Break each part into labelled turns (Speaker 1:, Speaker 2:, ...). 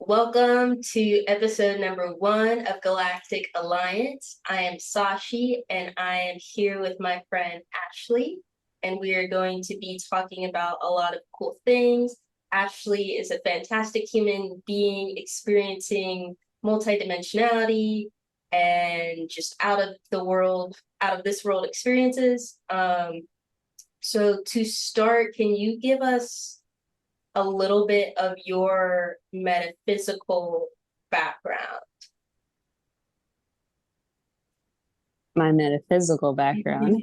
Speaker 1: Welcome to episode number 1 of Galactic Alliance. I am Sashi, and I am here with my friend Ashley, and we are going to be talking about a lot of cool things. Ashley is a fantastic human being experiencing multidimensionality and just out of this world experiences. So to start, can you give us a little bit of your metaphysical background?
Speaker 2: My metaphysical background.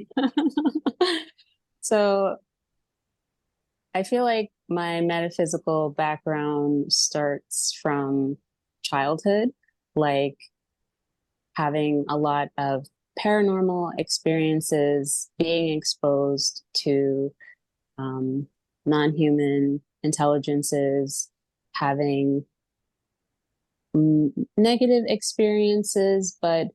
Speaker 2: So I feel like my metaphysical background starts from childhood, like having a lot of paranormal experiences, being exposed to non-human intelligences, having negative experiences, but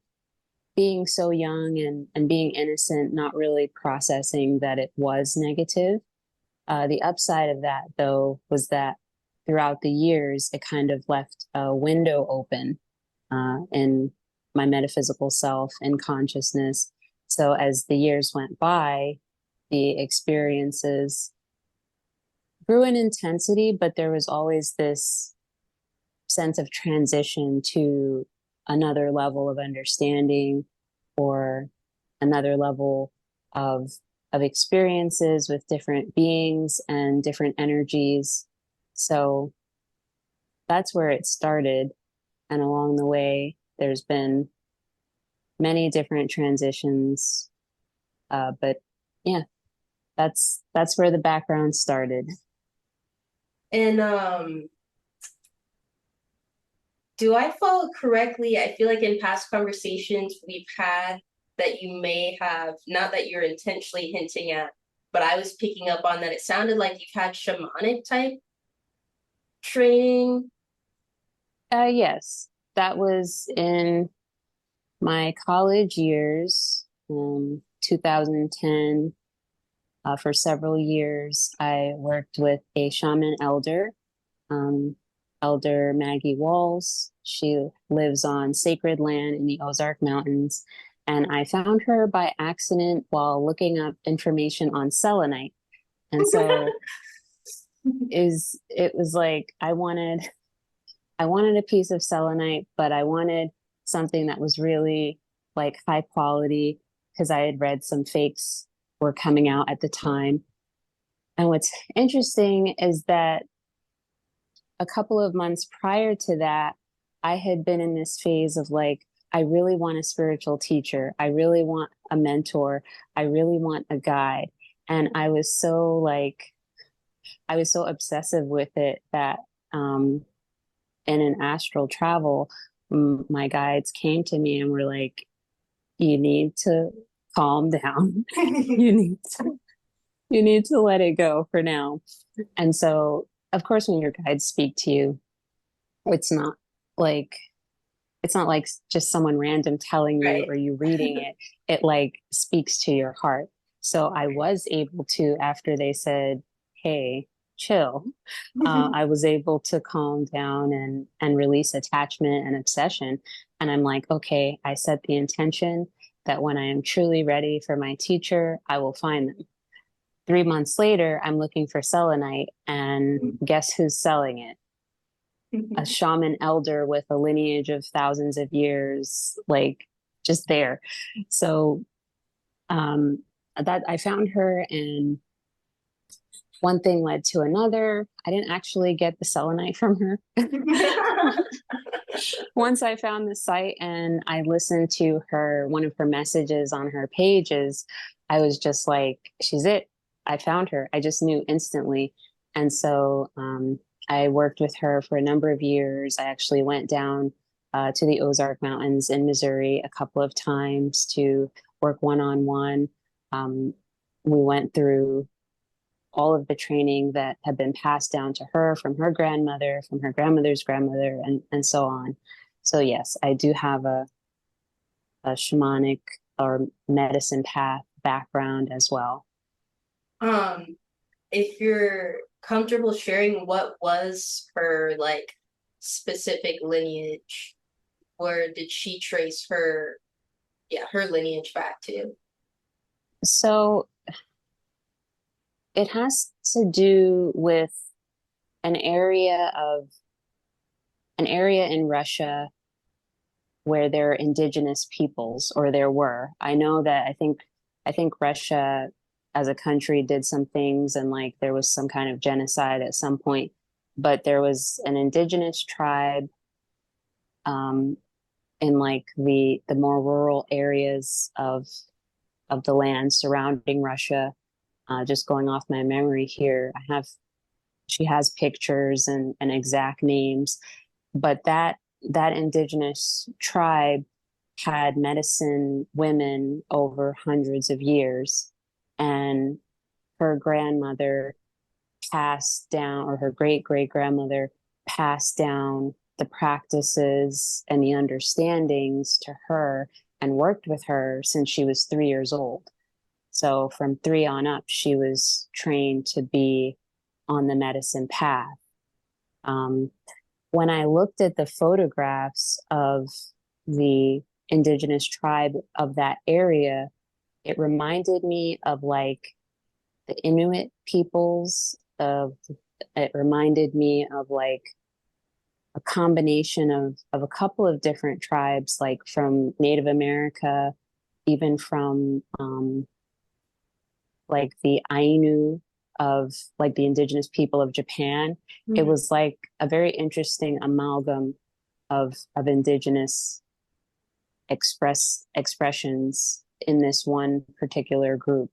Speaker 2: being so young and being innocent, not really processing that it was negative. The upside of that, though, was that throughout the years, it kind of left a window open in my metaphysical self and consciousness. So as the years went by, the experiences grew in intensity, but there was always this sense of transition to another level of understanding or another level of experiences with different beings and different energies. So that's where it started. And along the way, there's been many different transitions. But yeah, that's where the background started.
Speaker 1: And do I follow correctly? I feel like in past conversations we've had that you may have, not that you're intentionally hinting at, but I was picking up on that it sounded like you've had shamanic type training.
Speaker 2: Yes, that was in my college years, 2010. For several years, I worked with a shaman elder, Elder Maggie Walls. She lives on sacred land in the Ozark Mountains. And I found her by accident while looking up information on selenite. And so it was like I wanted a piece of selenite, but I wanted something that was really like high quality because I had read some fakes were coming out at the time. And what's interesting is that a couple of months prior to that, I had been in this phase of like, I really want a spiritual teacher. I really want a mentor. I really want a guide. And I was so obsessive with it that in an astral travel, my guides came to me and were like, you need to calm down. You need to let it go for now. And so, of course, when your guides speak to you, it's not like just someone random telling you
Speaker 1: Right.
Speaker 2: or you reading it. It like speaks to your heart. So I was able to, after they said, hey, chill, I was able to calm down and release attachment and obsession. And I'm like, okay, I set the intention that when I am truly ready for my teacher, I will find them. 3 months later, I'm looking for selenite, and guess who's selling it? A shaman elder with a lineage of thousands of years, like just there. So that I found her, and one thing led to another. I didn't actually get the selenite from her. Once I found the site and I listened to one of her messages on her pages, I was just like, she's it. I found her. I just knew instantly. And so I worked with her for a number of years. I actually went down to the Ozark Mountains in Missouri a couple of times to work one-on-one. We went through all of the training that had been passed down to her from her grandmother, from her grandmother's grandmother, and so on. So yes, I do have a shamanic or medicine path background as well.
Speaker 1: If you're comfortable sharing, what was her like specific lineage? Where did she trace her, yeah, her lineage back to?
Speaker 2: So it has to do with an area of an area in Russia where there are indigenous peoples, or there were. I know that I think Russia as a country did some things, and like there was some kind of genocide at some point, but there was an indigenous tribe um, in like the more rural areas of the land surrounding Russia. Just going off my memory here, she has pictures and exact names, but that indigenous tribe had medicine women over hundreds of years, and her grandmother passed down, or her great great grandmother passed down the practices and the understandings to her, and worked with her since she was 3 years old. So from three on up, she was trained to be on the medicine path. Um, when I looked at the photographs of the indigenous tribe of that area, it reminded me of like the Inuit peoples of it reminded me of like a combination of a couple of different tribes, like from Native America, even from like the Ainu, of like the indigenous people of Japan. It
Speaker 1: Mhm.
Speaker 2: was like a very interesting amalgam of indigenous expressions in this one particular group.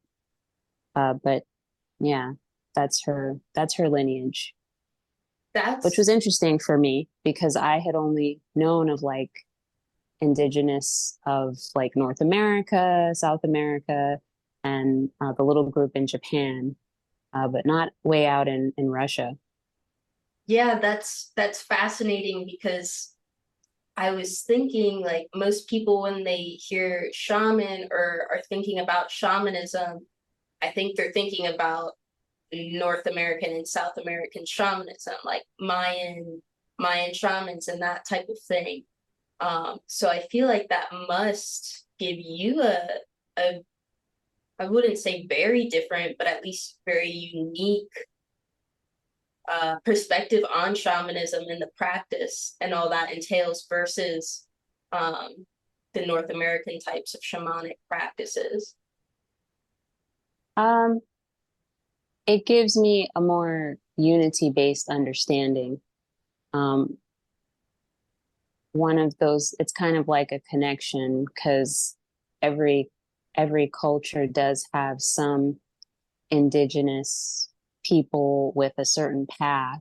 Speaker 2: But yeah, that's her lineage, which was
Speaker 1: That's
Speaker 2: interesting for me because I had only known of like indigenous of like North America, South America, and the little group in Japan, but not way out in Russia.
Speaker 1: yeah, that's fascinating because I was thinking like most people when they hear shaman or are thinking about shamanism, I think they're thinking about North American and South American shamanism, like Mayan shamans and that type of thing. So I feel like that must give you a I wouldn't say very different, but at least very unique perspective on shamanism and the practice and all that entails versus um, the North American types of shamanic practices.
Speaker 2: Um, it gives me a more unity-based understanding. Um, One of those, it's kind of like a connection because every every culture does have some indigenous people with a certain path,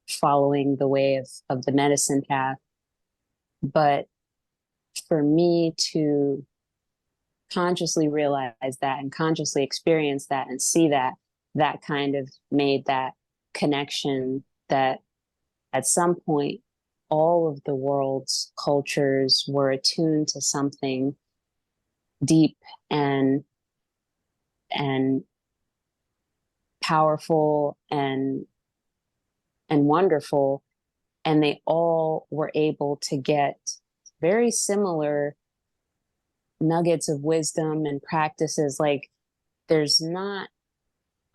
Speaker 2: following the way of the medicine path. But for me to consciously realize that and consciously experience that and see that, that kind of made that connection that at some point all of the world's cultures were attuned to something deep and powerful and wonderful, and they all were able to get very similar nuggets of wisdom and practices. Like there's not,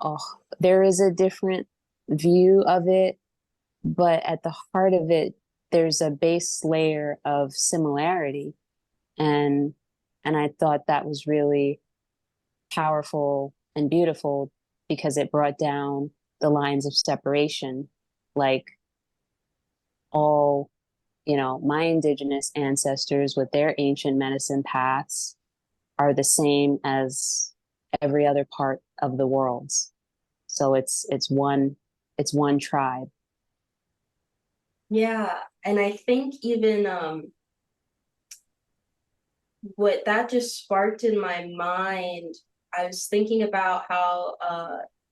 Speaker 2: oh, there is a different view of it, but at the heart of it there's a base layer of similarity, and I thought that was really powerful and beautiful because it brought down the lines of separation. Like all, my indigenous ancestors with their ancient medicine paths are the same as every other part of the world. So it's one tribe.
Speaker 1: Yeah, and I think even what that just sparked in my mind, I was thinking about how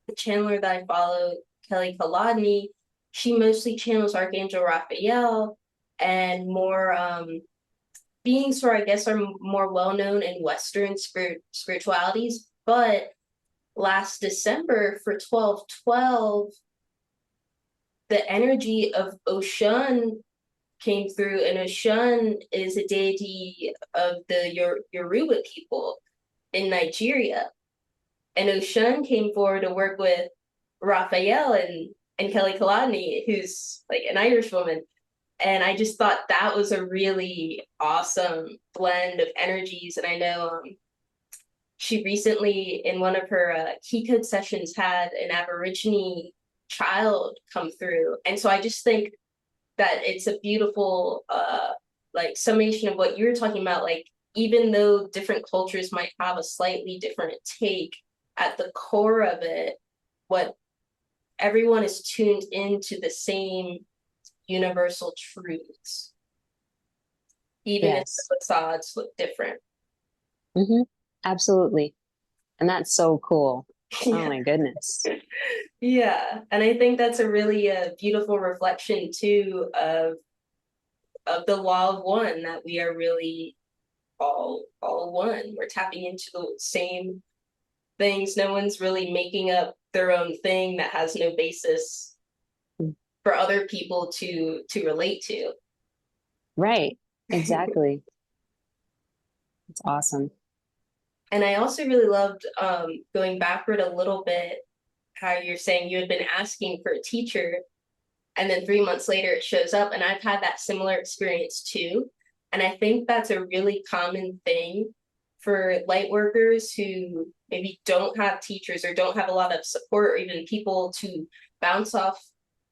Speaker 1: the channeler that I follow, Kelly Kolodny, she mostly channels Archangel Raphael and more beings who I guess are more well known in Western spiritualities. But last December for 12/12, the energy of Oshun came through, and Oshun is a deity of the Yoruba people in Nigeria. And Oshun came forward to work with Raphael and Kelly Kalani, who's like an Irish woman. And I just thought that was a really awesome blend of energies. And I know she recently, in one of her key code sessions, had an Aborigine child come through. And so I just think that it's a beautiful like summation of what you were talking about. Like, even though different cultures might have a slightly different take, at the core of it, what everyone is tuned into the same universal truths, even if
Speaker 2: Yes.
Speaker 1: the facades look different.
Speaker 2: Hmm. Absolutely. And that's so cool. Oh
Speaker 1: Yeah.
Speaker 2: my goodness.
Speaker 1: Yeah, and I think that's a really beautiful reflection too of the law of one, that we are really all one. We're tapping into the same things. No one's really making up their own thing that has no basis for other people to relate to.
Speaker 2: Right. Exactly. It's awesome.
Speaker 1: And I also really loved going backward a little bit, how you're saying you had been asking for a teacher, and then 3 months later it shows up. And I've had that similar experience too. And I think that's a really common thing for light workers who maybe don't have teachers or don't have a lot of support, or even people to bounce off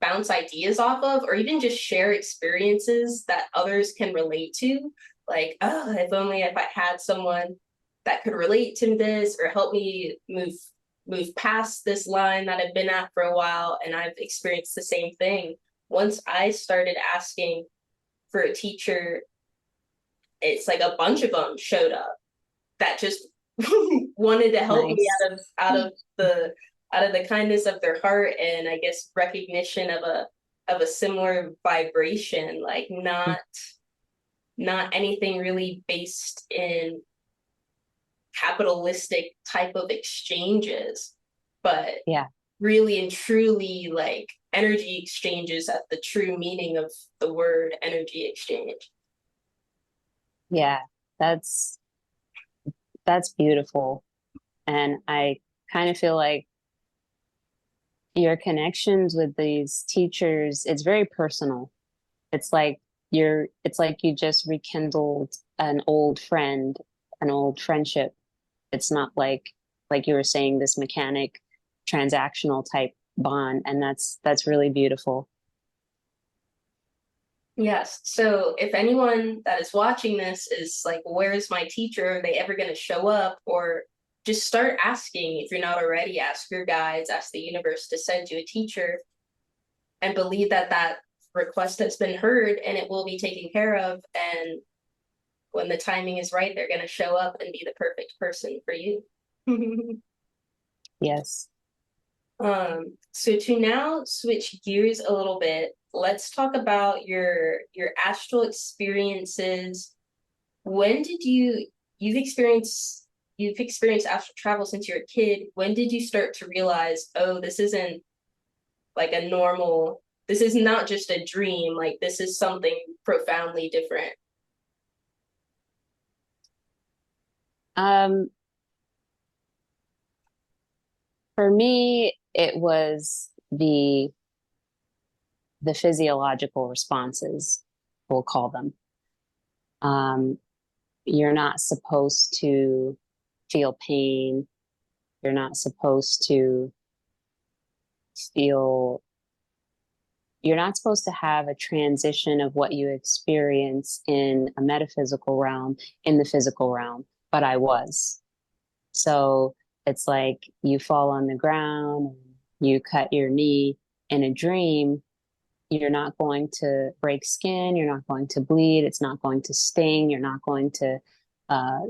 Speaker 1: bounce ideas off of, or even just share experiences that others can relate to. Like, oh, if I had someone that could relate to this or help me move past this line that I've been at for a while, and I've experienced the same thing. Once I started asking for a teacher, it's like a bunch of them showed up that just wanted to help me
Speaker 2: Nice.
Speaker 1: out of the kindness of their heart, and I guess recognition of a similar vibration, like not anything really based in capitalistic type of exchanges, but
Speaker 2: Yeah.
Speaker 1: really and truly like energy exchanges at the true meaning of the word energy exchange.
Speaker 2: Yeah. That's that's beautiful. And I kind of feel like your connections with these teachers, it's very personal. It's like it's like you just rekindled an old friend, an old friendship. It's not like you were saying, this mechanic transactional type bond. And that's really beautiful.
Speaker 1: Yes. So if anyone that is watching this is like, where's my teacher? Are they ever going to show up? Or just start asking. If you're not already, ask your guides, ask the universe to send you a teacher, and believe that that request has been heard and it will be taken care of. And when the timing is right, they're going to show up and be the perfect person for you.
Speaker 2: Yes.
Speaker 1: So to now switch gears a little bit, let's talk about your astral experiences. When did you've experienced astral travel since you're a kid? When did you start to realize, oh, this isn't like a normal, this is not just a dream, like this is something profoundly different?
Speaker 2: Um, for me, it was the physiological responses, we'll call them. Um, you're not supposed to feel pain. You're not supposed to feel, you're not supposed to have a transition of what you experience in a metaphysical realm in the physical realm, but I was. So it's like you fall on the ground, you cut your knee in a dream. You're not going to break skin. You're not going to bleed. It's not going to sting. You're not going to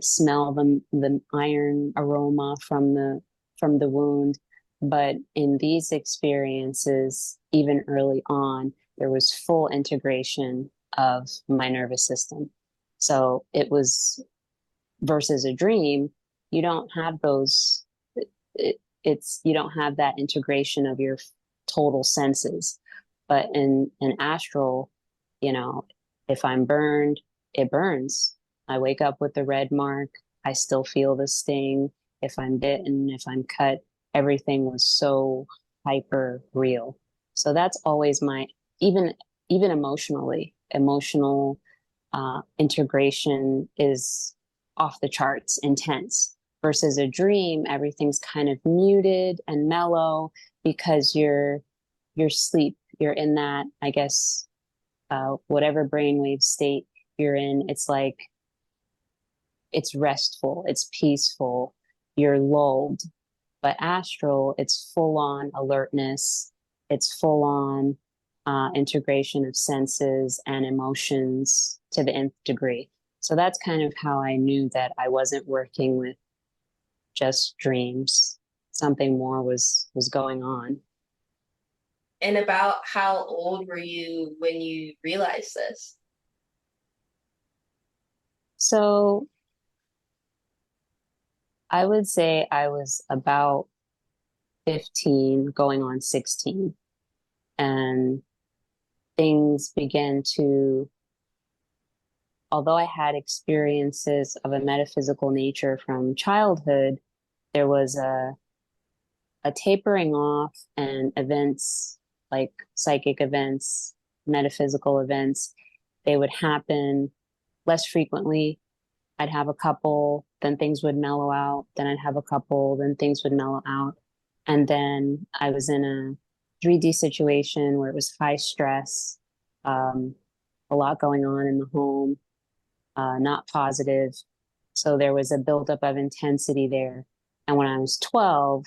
Speaker 2: smell the iron aroma from the wound. But in these experiences, even early on, there was full integration of my nervous system. So it was, versus a dream, you don't have those. It's you don't have that integration of your total senses. But in astral, you know, if I'm burned, it burns. I wake up with the red mark. I still feel the sting. If I'm bitten, if I'm cut, everything was so hyper real. So that's always my, even even emotionally, emotional integration is off the charts, intense. Versus a dream, everything's kind of muted and mellow because you're sleep. You're in that, I guess, whatever brainwave state you're in. It's like it's restful, it's peaceful, you're lulled. But astral, it's full on alertness, it's full on integration of senses and emotions to the nth degree. So that's kind of how I knew that I wasn't working with just dreams. Something more was going on.
Speaker 1: And about how old were you when you realized this?
Speaker 2: So I would say I was about 15 going on 16, and things began to, although I had experiences of a metaphysical nature from childhood, there was a tapering off, and events like psychic events, metaphysical events, they would happen less frequently. I'd have a couple, then things would mellow out, then I'd have a couple, then things would mellow out. And then I was in a 3D situation where it was high stress, um, a lot going on in the home, not positive. So there was a buildup of intensity there. And when I was 12,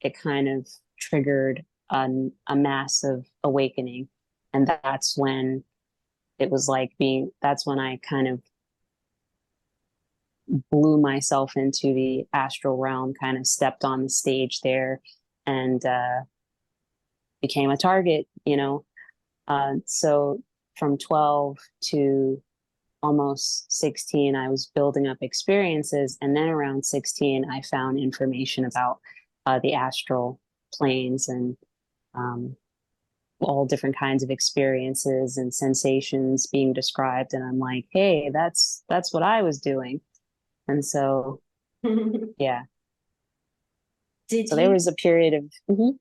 Speaker 2: it kind of triggered a massive awakening. And that's when it was like being, that's when I kind of blew myself into the astral realm, kind of stepped on the stage there and became a target, you know. So from 12 to almost 16, I was building up experiences. And then around 16, I found information about the astral planes and um, all different kinds of experiences and sensations being described. And I'm like, hey, that's what I was doing. And so, yeah.
Speaker 1: Did
Speaker 2: So there
Speaker 1: you
Speaker 2: was a period of, mhm.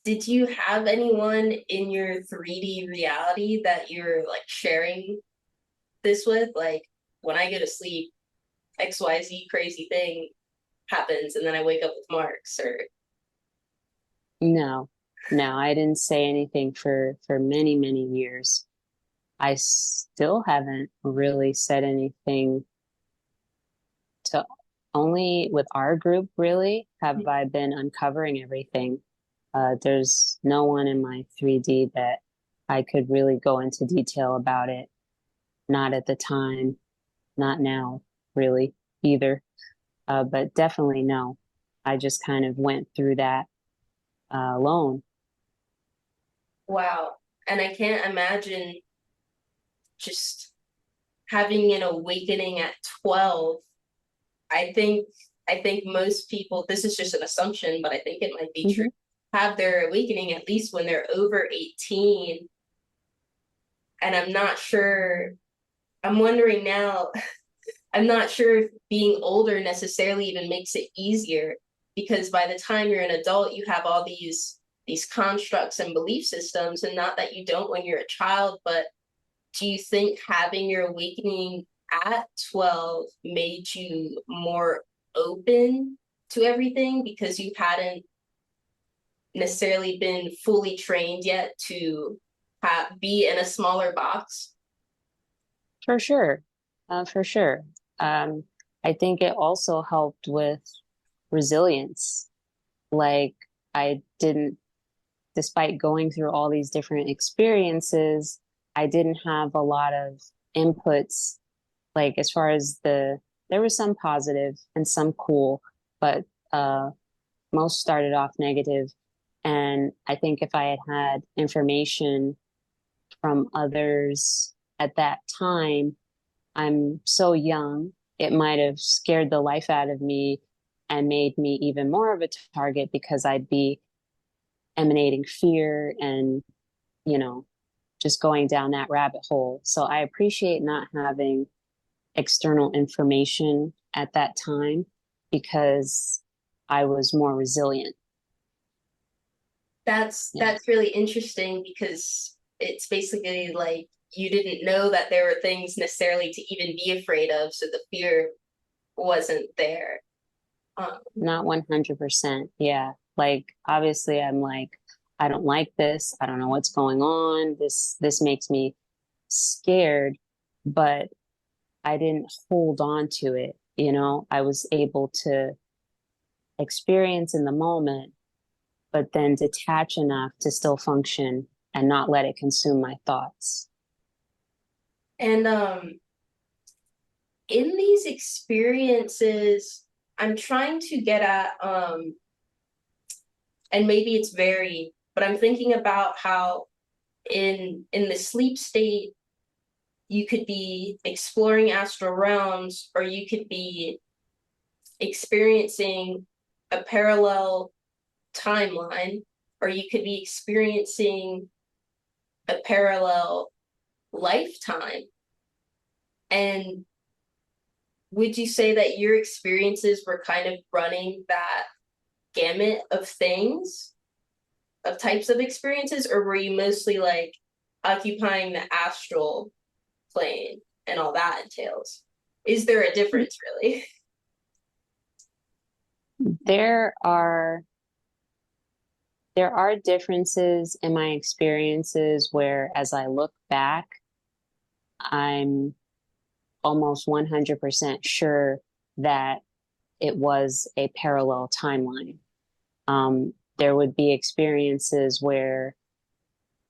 Speaker 1: did you have anyone in your 3D reality that you're like sharing this with? Like, when I go to sleep, XYZ crazy thing happens and then I wake up with marks, or
Speaker 2: No, no, I didn't say anything for many, many years. I still haven't really said anything to, only with our group, really, have I been uncovering everything. There's no one in my 3D that I could really go into detail about it. Not at the time, not now, really, either. But definitely no. I just kind of went through that alone.
Speaker 1: wow. And I can't imagine just having an awakening at 12. I think I think most people, this is just an assumption, but I think it might be true,
Speaker 2: Hmm.
Speaker 1: have their awakening at least when they're over 18. And I'm not sure, I'm wondering now, I'm not sure if being older necessarily even makes it easier, because by the time you're an adult, you have all these constructs and belief systems, and not that you don't when you're a child, but do you think having your awakening at 12 made you more open to everything because you hadn't necessarily been fully trained yet to be in a smaller box?
Speaker 2: For sure. For sure. Um, I think it also helped with resilience. Like, I didn't, despite going through all these different experiences, I didn't have a lot of inputs. Like, as far as there was some positive and some cool, but most started off negative. And I think if I had had information from others at that time, I'm so young, it might have scared the life out of me and made me even more of a target because I'd be emanating fear and you know, just going down that rabbit hole. So I appreciate not having external information at that time because I was more resilient. Yeah.
Speaker 1: That's really interesting because it's basically like you didn't know that there were things necessarily to even be afraid of, so the fear wasn't there.
Speaker 2: Not 100%. Yeah. Like obviously I'm like, I don't like this. I don't know what's going on. This makes me scared, but I didn't hold on to it. I was able to experience in the moment, but then detach enough to still function and not let it consume my thoughts.
Speaker 1: And in these experiences, I'm trying to get at and maybe it's varied, but I'm thinking about how in the sleep state you could be exploring astral realms, or you could be experiencing a parallel timeline, or you could be experiencing a parallel lifetime. And would you say that your experiences were kind of running that gamut of things, of types of experiences, or were you mostly like occupying the astral plane and all that entails? Is there a difference really?
Speaker 2: There are there are differences in my experiences where as I look back, I'm almost 100% sure that it was a parallel timeline. There would be experiences where,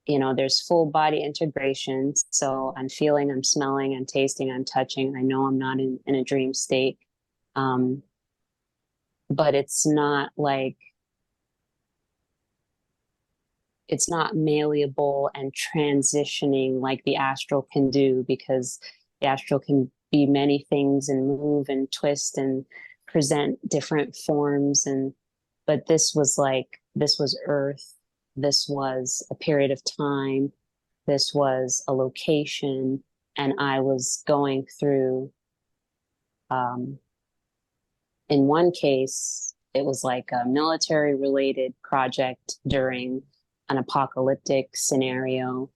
Speaker 2: there's full body integration. So I'm feeling, I'm smelling, I'm tasting, I'm touching. I know I'm not in a dream state. Um, but it's not malleable and transitioning like the astral can do, because the astral can be many things and move and twist and present different forms. But this was earth, this was a period of time, this was a location, and I was going through, um, in one case it was like a military related project during an apocalyptic scenario.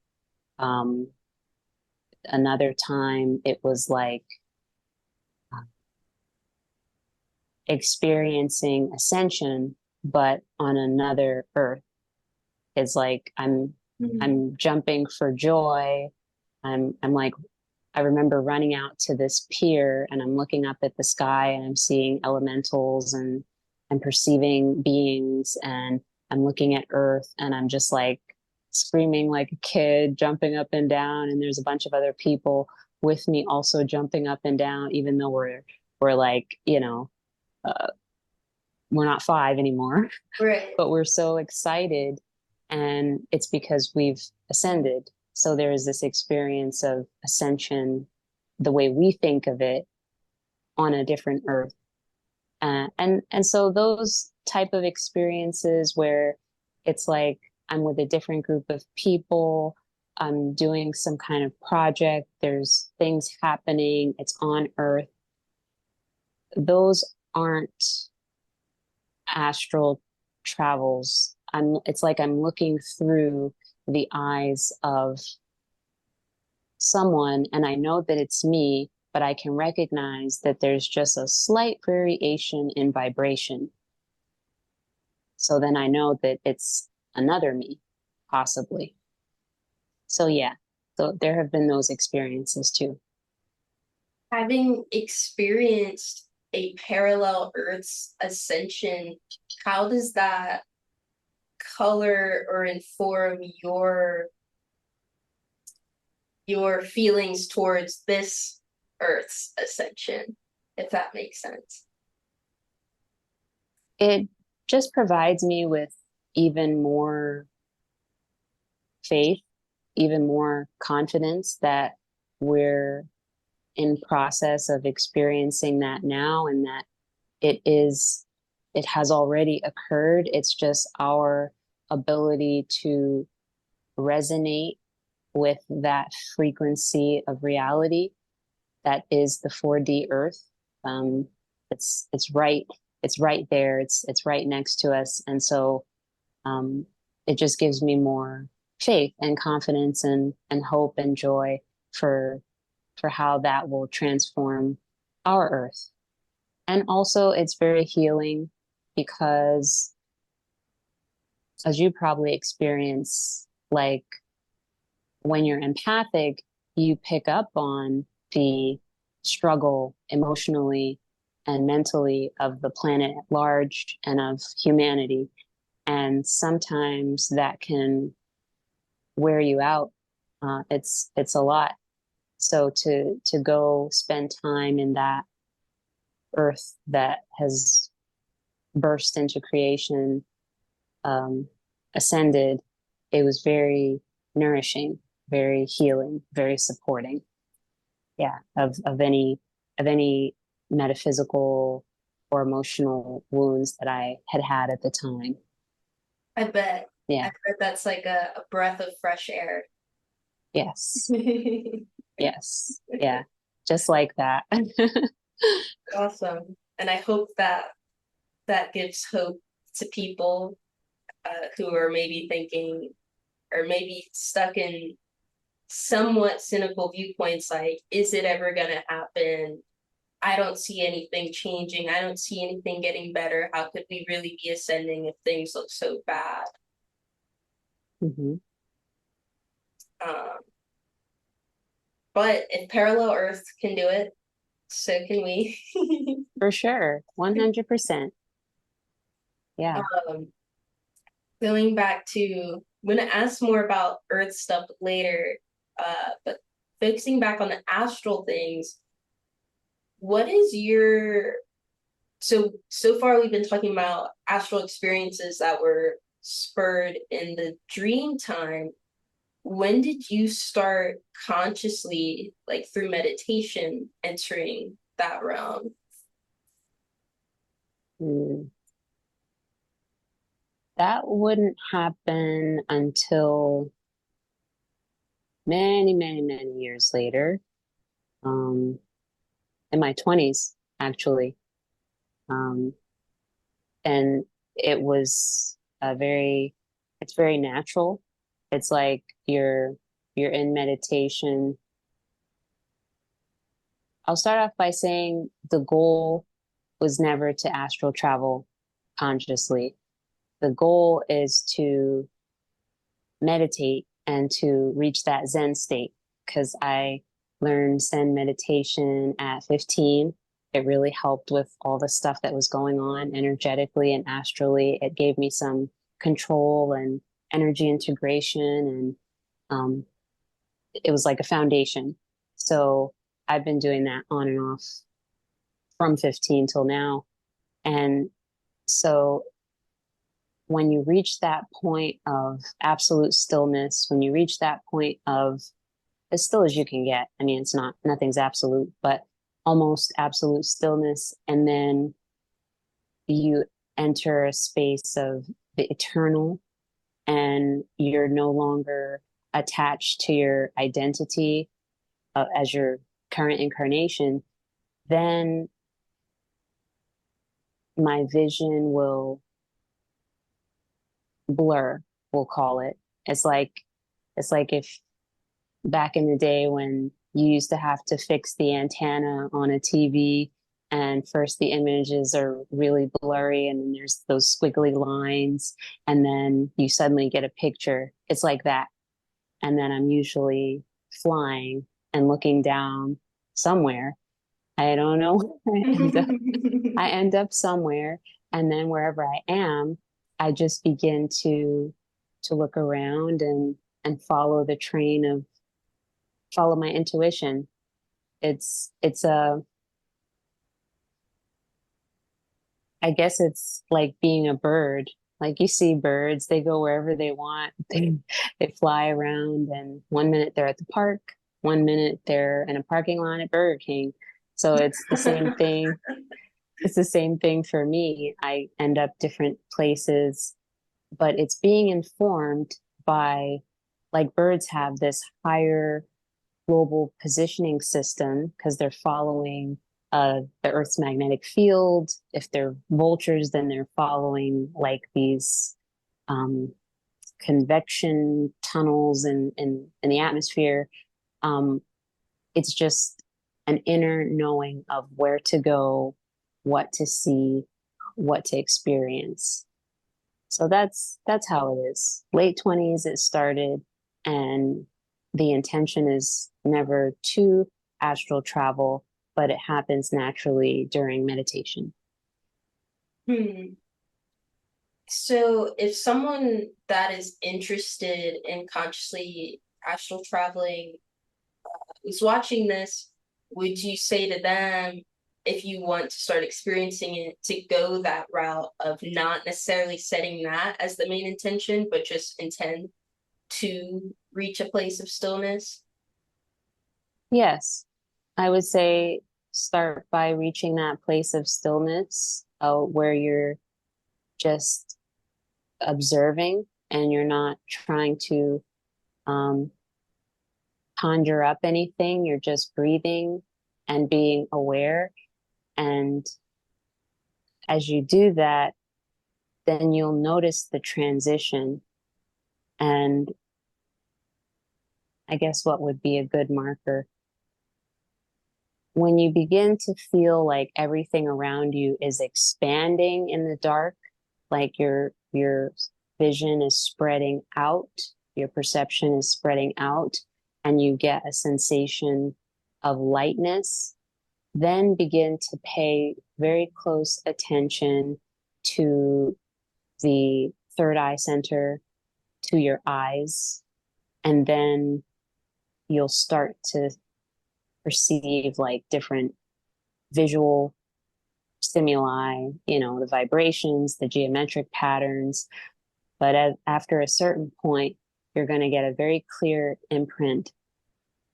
Speaker 2: Um, Another time it was like experiencing ascension, but on another earth. It's like I'm jumping for joy. I'm like, I remember running out to this pier and I'm looking up at the sky and I'm seeing elementals and I'm perceiving beings, and I'm looking at earth and I'm just like screaming like a kid, jumping up and down. And there's a bunch of other people with me also jumping up and down, even though we're like, uh, we're not five anymore,
Speaker 1: Right.
Speaker 2: but we're so excited. And it's because we've ascended. So there is this experience of ascension, the way we think of it, on a different earth. And so those type of experiences where it's like I'm with a different group of people, I'm doing some kind of project, there's things happening, it's on earth. Those aren't astral travels. It's like I'm looking through the eyes of someone and I know that it's me, but I can recognize that there's just a slight variation in vibration. So then I know that it's another me, possibly. So yeah, so there have been those experiences too.
Speaker 1: Having experienced a parallel Earth's ascension, how does that color or inform your feelings towards this Earth's ascension, if that makes sense?
Speaker 2: It just provides me with even more faith, even more confidence that we're in process of experiencing that now, and that it has already occurred. It's just our ability to resonate with that frequency of reality that is the 4D Earth. Um, it's right, it's right there. It's right next to us, and so um, it just gives me more faith and confidence and hope and joy for for how that will transform our Earth. And also, it's very healing because, as you probably experience, like when you're empathic, you pick up on the struggle emotionally and mentally of the planet at large and of humanity. And sometimes that can wear you out. It's a lot. So to go spend time in that earth that has burst into creation, um, ascended, it was very nourishing, very healing, very supporting. Yeah, of any metaphysical or emotional wounds that I had had at the time.
Speaker 1: I bet.
Speaker 2: Yeah.
Speaker 1: I bet that's like a breath of fresh air.
Speaker 2: Yes. Yes. Yeah. Just like that.
Speaker 1: Awesome. And I hope that that gives hope to people who are maybe thinking or maybe stuck in somewhat cynical viewpoints like, is it ever going to happen? I don't see anything changing. I don't see anything getting better. How could we really be ascending if things look so bad?
Speaker 2: Mhm.
Speaker 1: Um, but if parallel Earth can do it, so can we.
Speaker 2: For sure. 100%. Yeah.
Speaker 1: um, Going back to, I'm going to ask more about Earth stuff later, but focusing back on the astral things, what is your so far we've been talking about astral experiences that were spurred in the dream time. When did you start consciously, like through meditation, entering that realm?
Speaker 2: Mm. That wouldn't happen until many, many, many years later. Um, in my 20s, actually. Um, and it was a very, it's very natural. It's like you're in meditation. I'll start off by saying the goal was never to astral travel consciously. The goal is to meditate and to reach that Zen state because I learned Zen meditation at 15. It really helped with all the stuff that was going on energetically and astrally. It gave me some control and energy integration, and um, it was like a foundation. So I've been doing that on and off from 15 till now. And so when you reach that point of absolute stillness, when you reach that point of as still as you can get, I mean, it's not, nothing's absolute, but almost absolute stillness. And then you enter a space of the eternal and you're no longer attached to your identity as your current incarnation, then my vision will blur, we'll call it. It's like if back in the day when you used to have to fix the antenna on a TV and first the images are really blurry and then there's those squiggly lines and then you suddenly get a picture. It's like that. And then I'm usually flying and looking down somewhere. I don't know. I end up somewhere, and then wherever I am, I just begin to look around and follow the train of follow my intuition. It's a I guess it's like being a bird. Like you see birds, they go wherever they want. They fly around, and one minute they're at the park, one minute they're in a parking lot at Burger King. So it's the same thing. It's the same thing for me. I end up different places, but it's being informed by like birds have this higher global positioning system because they're following the Earth's magnetic field. If they're vultures, then they're following like these um, convection tunnels in the atmosphere. Um, it's just an inner knowing of where to go, what to see, what to experience. So that's how it is. Late 20s it started, and the intention is never to astral travel, but it happens naturally during meditation.
Speaker 1: Hmm. So, if someone that is interested in consciously astral traveling is watching this, would you say to them, if you want to start experiencing it, to go that route of not necessarily setting that as the main intention, but just intend to reach a place of stillness?
Speaker 2: Yes, I would say start by reaching that place of stillness where you're just observing and you're not trying to um, conjure up anything. You're just breathing and being aware. And as you do that, then you'll notice the transition. And I guess what would be a good marker? When you begin to feel like everything around you is expanding in the dark, like your vision is spreading out, your perception is spreading out, and you get a sensation of lightness, then begin to pay very close attention to the third eye center, to your eyes, and then you'll start to perceive like different visual stimuli, the vibrations, the geometric patterns. But after a certain point, you're going to get a very clear imprint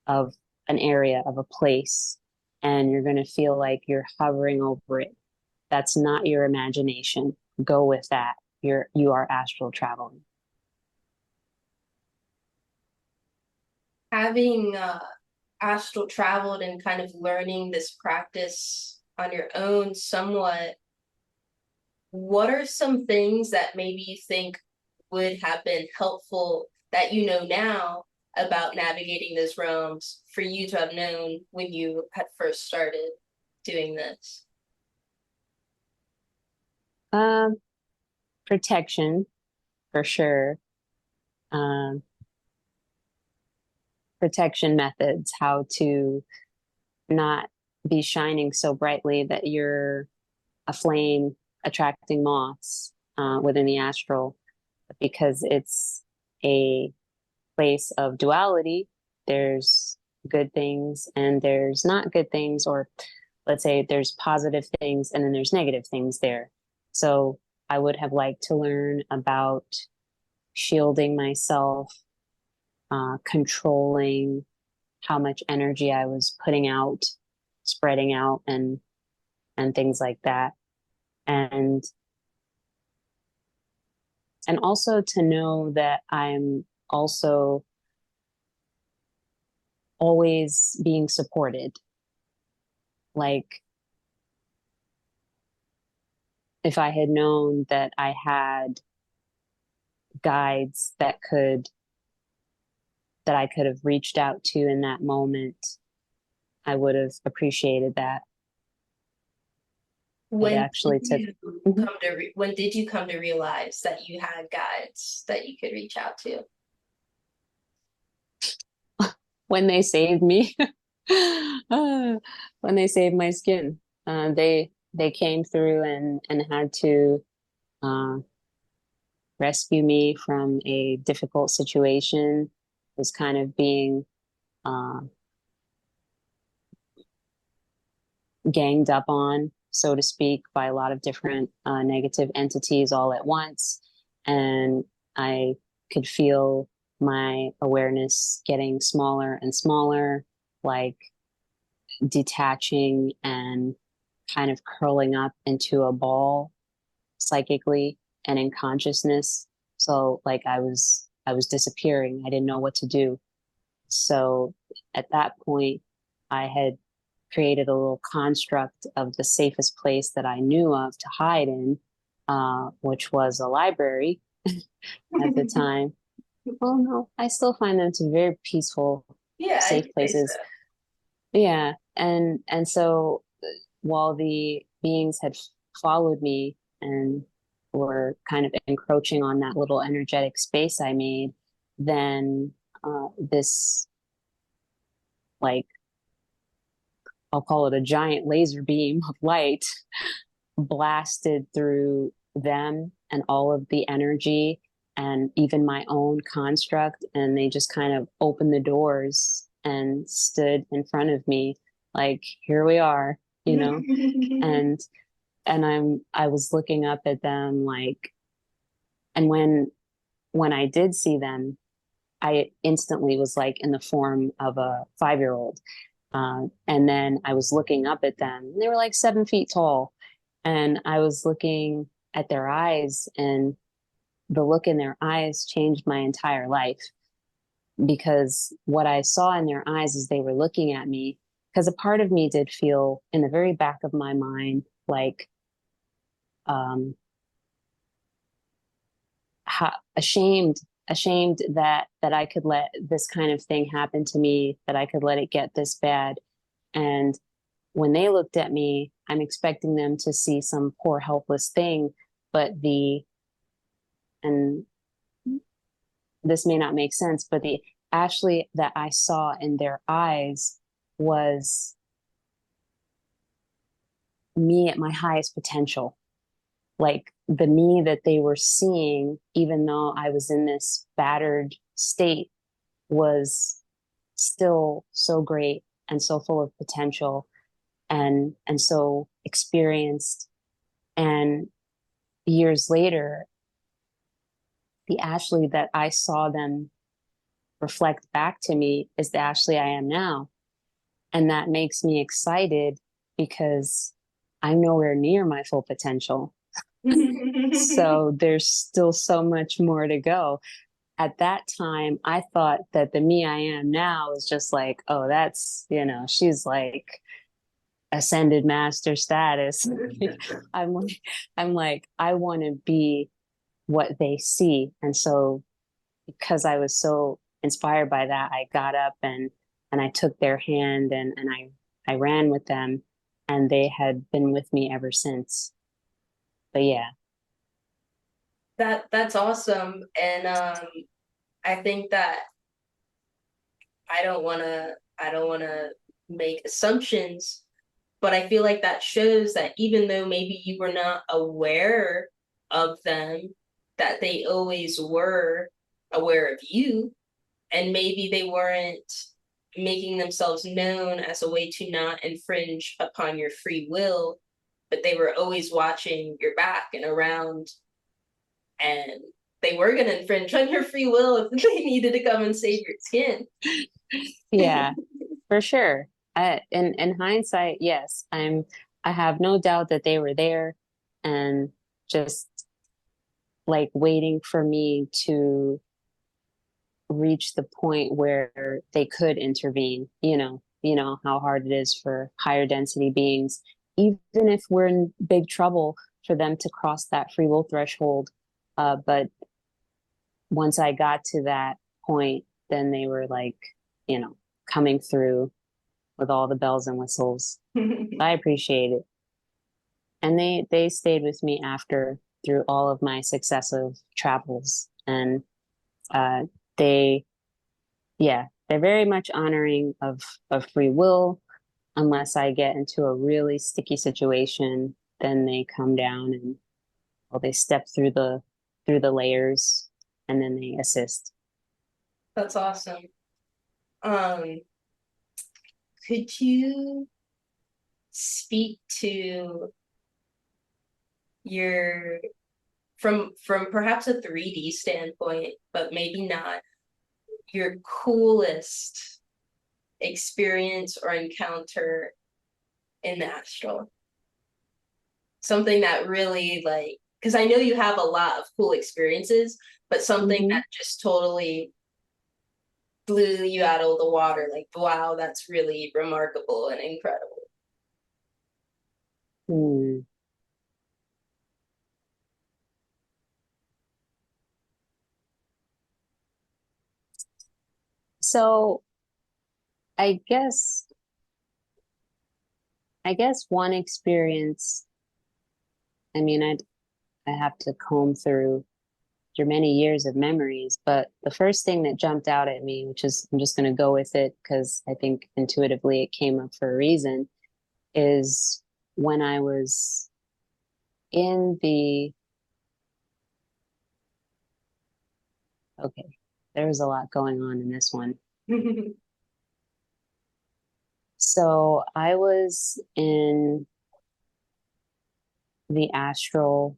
Speaker 2: of an area, of a place, and you're going to feel like you're hovering over it. That's not your imagination. Go with that. You are astral traveling.
Speaker 1: Having astral traveled and kind of learning this practice on your own somewhat, what are some things that maybe you think would have been helpful that you know now about navigating those realms for you to have known when you had first started doing this?
Speaker 2: Um, Protection for sure. Um, Protection methods, how to not be shining so brightly that you're a flame attracting moths within the astral, because it's a place of duality. There's good things and there's not good things, or let's say there's positive things and then there's negative things there. So I would have liked to learn about shielding myself, controlling how much energy I was putting out, spreading out, and things like that. And and also to know that I'm also always being supported. Like if I had known that I had guides that I could have reached out to in that moment, I would have appreciated that. It
Speaker 1: When did
Speaker 2: actually took.
Speaker 1: you
Speaker 2: Mhm.
Speaker 1: when did you come to realize that you had guides that you could reach out to?
Speaker 2: When they saved me. uh, when they saved my skin. They came through and had to uh, rescue me from a difficult situation. Was kind of being uh, ganged up on, so to speak, by a lot of different negative entities all at once, and I could feel my awareness getting smaller and smaller, like detaching and kind of curling up into a ball psychically and in consciousness. So like I was I was disappearing. I didn't know what to do. So at that point, I had created a little construct of the safest place that I knew of to hide in, which was a library at the time. Well, no, I still find them to be very peaceful,
Speaker 1: Yeah,
Speaker 2: safe
Speaker 1: I'd say so.
Speaker 2: places. Yeah, and so while the beings had followed me and were kind of encroaching on that little energetic space I made, then this, like, I'll call it a giant laser beam of light, blasted through them and all of the energy and even my own construct. And they just kind of opened the doors and stood in front of me, like, here we are, you know? And I was looking up at them, like, and when I did see them, I instantly was like in the form of a 5-year-old. And then I was looking up at them. They were like 7 feet tall. And I was looking at their eyes, and the look in their eyes changed my entire life, because what I saw in their eyes as they were looking at me, because a part of me did feel in the very back of my mind, like, um, ashamed, that I could let this kind of thing happen to me, that I could let it get this bad. And when they looked at me, I'm expecting them to see some poor, helpless thing. But and this may not make sense, but the Ashley that I saw in their eyes was me at my highest potential. Like, the me that they were seeing, even though I was in this battered state, was still so great and so full of potential, and so experienced. And years later, the Ashley that I saw them reflect back to me is the Ashley I am now. And that makes me excited, because I'm nowhere near my full potential. So there's still so much more to go. At that time, I thought that the me I am now is just like, oh, that's, she's like ascended master status. I'm like, I want to be what they see. And so, because I was so inspired by that, I got up and I took their hand, and I ran with them, and they had been with me ever since. But yeah.
Speaker 1: That's awesome. And I think that I don't wanna make assumptions, but I feel like that shows that even though maybe you were not aware of them, that they always were aware of you, and maybe they weren't making themselves known as a way to not infringe upon your free will, but they were always watching your back and around, and they were going to infringe on your free will if they needed to come and save your skin.
Speaker 2: Yeah, for sure. In hindsight, yes, I have no doubt that they were there, and just like waiting for me to reach the point where they could intervene. You know how hard it is for higher density beings, even if we're in big trouble, for them to cross that free will threshold. But once I got to that point, then they were like, coming through with all the bells and whistles. I appreciate it. And they stayed with me after, through all of my successive travels. And uh, they, yeah, they're very much honoring of free will. Unless I get into a really sticky situation, then they come down and, well, they step through the layers, and then they assist.
Speaker 1: That's awesome. Um, could you speak to your from perhaps a 3D standpoint, but maybe not, your coolest experience or encounter in the astral? Something that really, like, because I know you have a lot of cool experiences, but something
Speaker 2: Mm-hmm.
Speaker 1: that just totally blew you out of the water. Like, wow, that's really remarkable and incredible.
Speaker 2: Hmm. So I guess one experience, I mean, I have to comb through many years of memories, but the first thing that jumped out at me, which is I'm just going to go with it because I think intuitively it came up for a reason, is when I was in the okay, there was a lot going on in this one. So I was in the astral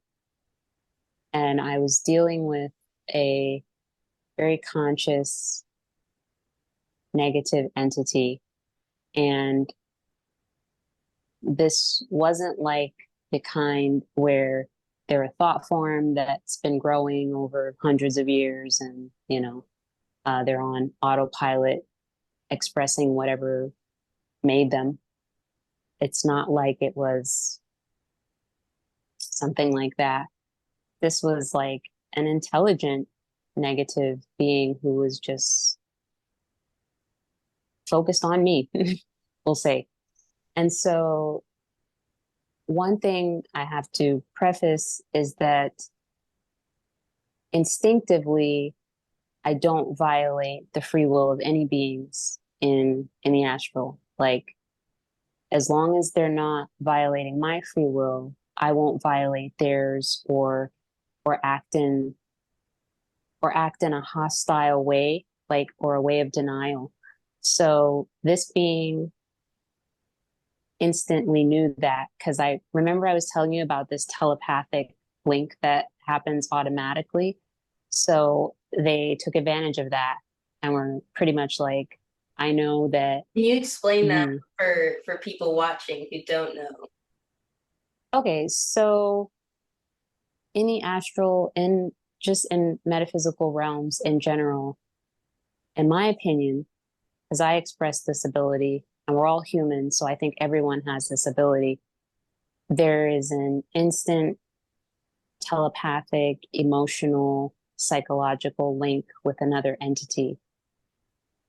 Speaker 2: and I was dealing with a very conscious negative entity. And this wasn't like the kind where they're a thought form that's been growing over hundreds of years and, they're on autopilot expressing whatever made them. It's not like it was something like that. This was like an intelligent negative being who was just focused on me, we'll say. And so, one thing I have to preface is that instinctively, I don't violate the free will of any beings in the astral. Like, as long as they're not violating my free will, I won't violate theirs or act in a hostile way, like, or a way of denial. So this being instantly knew that because I remember I was telling you about this telepathic link that happens automatically. So they took advantage of that and were pretty much like, I know that
Speaker 1: Can you explain that
Speaker 2: you.
Speaker 1: for people watching who don't know?
Speaker 2: Okay, so in the astral, in just in metaphysical realms in general, in my opinion, because I express this ability, and we're all human, so I think everyone has this ability. There is an instant telepathic, emotional, psychological link with another entity,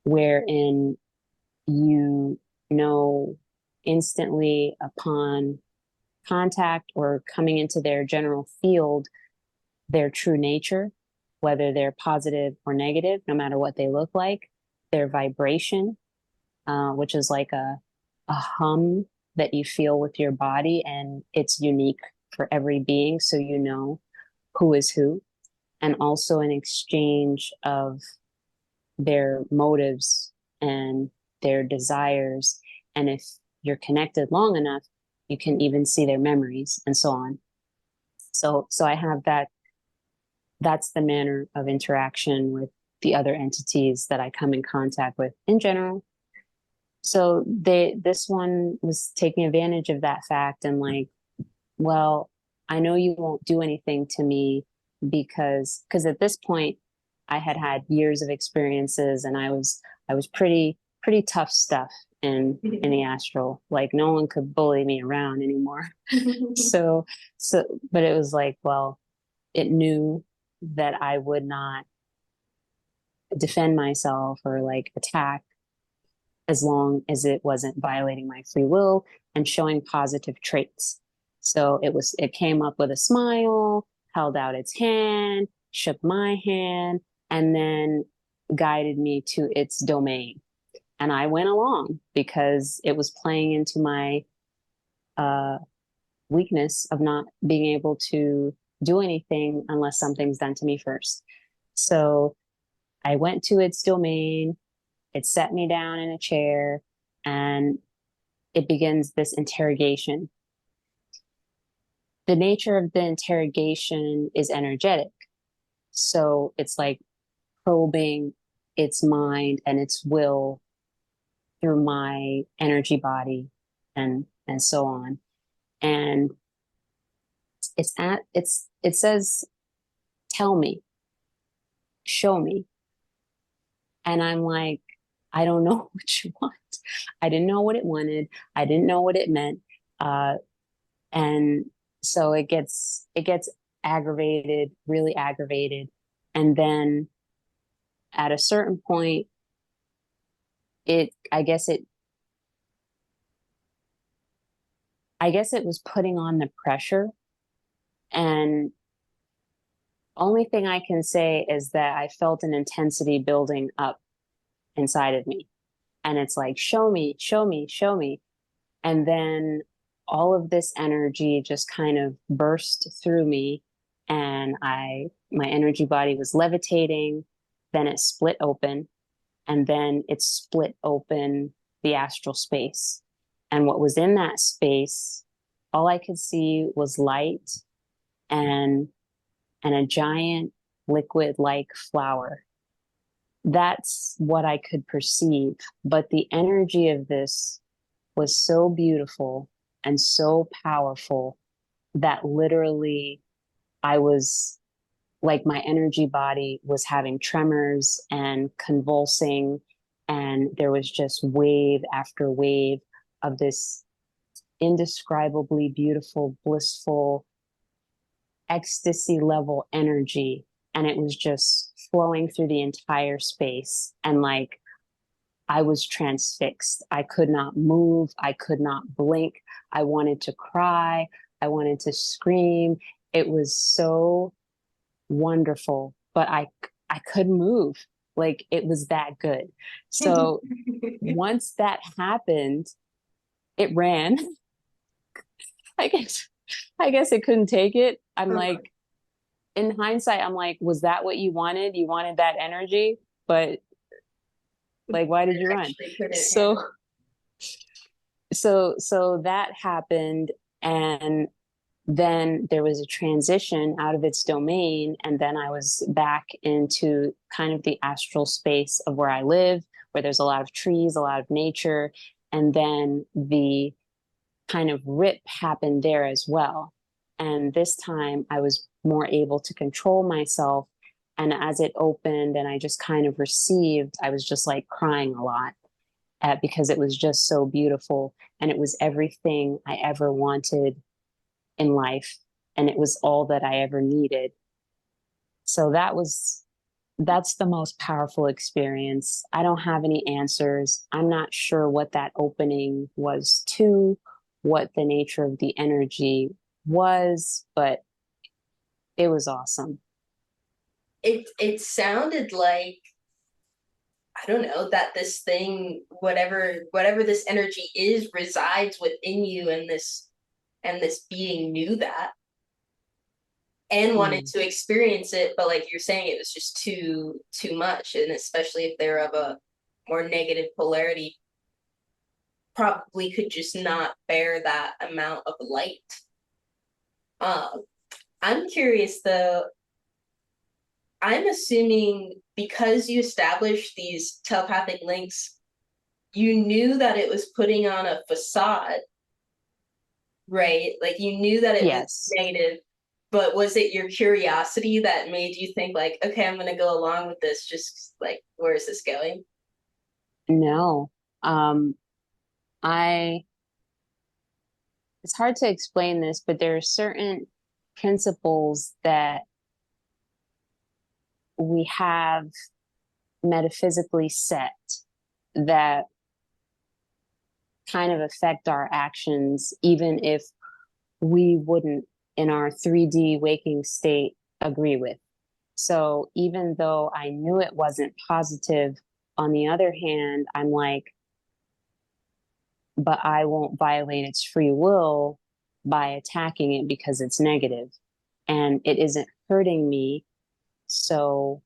Speaker 2: wherein you know instantly upon contact or coming into their general field their true nature, whether they're positive or negative, no matter what they look like, their vibration, which is like a hum that you feel with your body, and it's unique for every being, so you know who is who, and also an exchange of their motives and their desires. And if you're connected long enough, you can even see their memories and so on. So I have that. That's the manner of interaction with the other entities that I come in contact with in general. So this one was taking advantage of that fact and like, well, I know you won't do anything to me because at this point I had had years of experiences and I was pretty tough stuff in the astral. Like no one could bully me around anymore. So but it was like, well, it knew that I would not defend myself or like attack as long as it wasn't violating my free will and showing positive traits. So it came up with a smile, held out its hand, shook my hand, and then guided me to its domain. And I went along because it was playing into my uh, weakness of not being able to do anything unless something's done to me first. So I went to its domain. It set me down in a chair and it begins this interrogation. The nature of the interrogation is energetic. So it's like probing its mind and its will through my energy body and so on. And it says, tell me. show me. And I'm like, I don't know what you want. I didn't know what it wanted. I didn't know what it meant. Uh, and so it gets aggravated, really aggravated. And then at a certain point, it I guess it I guess it was putting on the pressure. And only thing I can say is that I felt an intensity building up inside of me. And it's like, show me, show me, show me. And then all of this energy just kind of burst through me. And my energy body was levitating. Then it split open. And then it split open the astral space. And what was in that space, all I could see was light and a giant liquid like flower. That's what I could perceive. But the energy of this was so beautiful and so powerful that literally I was like, my energy body was having tremors and convulsing. And there was just wave after wave of this indescribably beautiful, blissful, ecstasy level energy. And it was just flowing through the entire space. And like, I was transfixed. I could not move. I could not blink. I wanted to cry. I wanted to scream. It was so wonderful, but I couldn't move. Like, it was that good. So once that happened, it ran. I guess I guess it couldn't take it. I'm like, in hindsight, I'm like, was that what you wanted? You wanted that energy, but like, why did you run?
Speaker 1: Actually couldn't
Speaker 2: So
Speaker 1: handle.
Speaker 2: so that happened. And then there was a transition out of its domain. And then I was back into kind of the astral space of where I live, where there's a lot of trees, a lot of nature. And then the kind of rip happened there as well. And this time I was more able to control myself. And as it opened and I just kind of received, I was just like crying a lot because it was just so beautiful. And it was everything I ever wanted in life. And it was all that I ever needed. So that's the most powerful experience. I don't have any answers. I'm not sure what that opening was to, what the nature of the energy was, but it was awesome.
Speaker 1: It sounded like, I don't know, that this thing, whatever this energy is, resides within you, and this being knew that and wanted
Speaker 2: Mm.
Speaker 1: to experience it, but like you're saying, it was just too much, and especially if they're of a more negative polarity, probably could just not bear that amount of light. Um, I'm curious though. I'm assuming because you established these telepathic links, you knew that it was putting on a facade, right? Like you knew that it was
Speaker 2: Yes.
Speaker 1: negative, but was it your curiosity that made you think like, okay, I'm gonna go along with this, just like, where is this going?
Speaker 2: No. Um, I, it's hard to explain this, but there are certain principles that we have metaphysically set that kind of affect our actions, even if we wouldn't in our 3D waking state agree with. So even though I knew it wasn't positive, on the other hand, I'm like, but I won't violate its free will by attacking it because it's negative and it isn't hurting me. So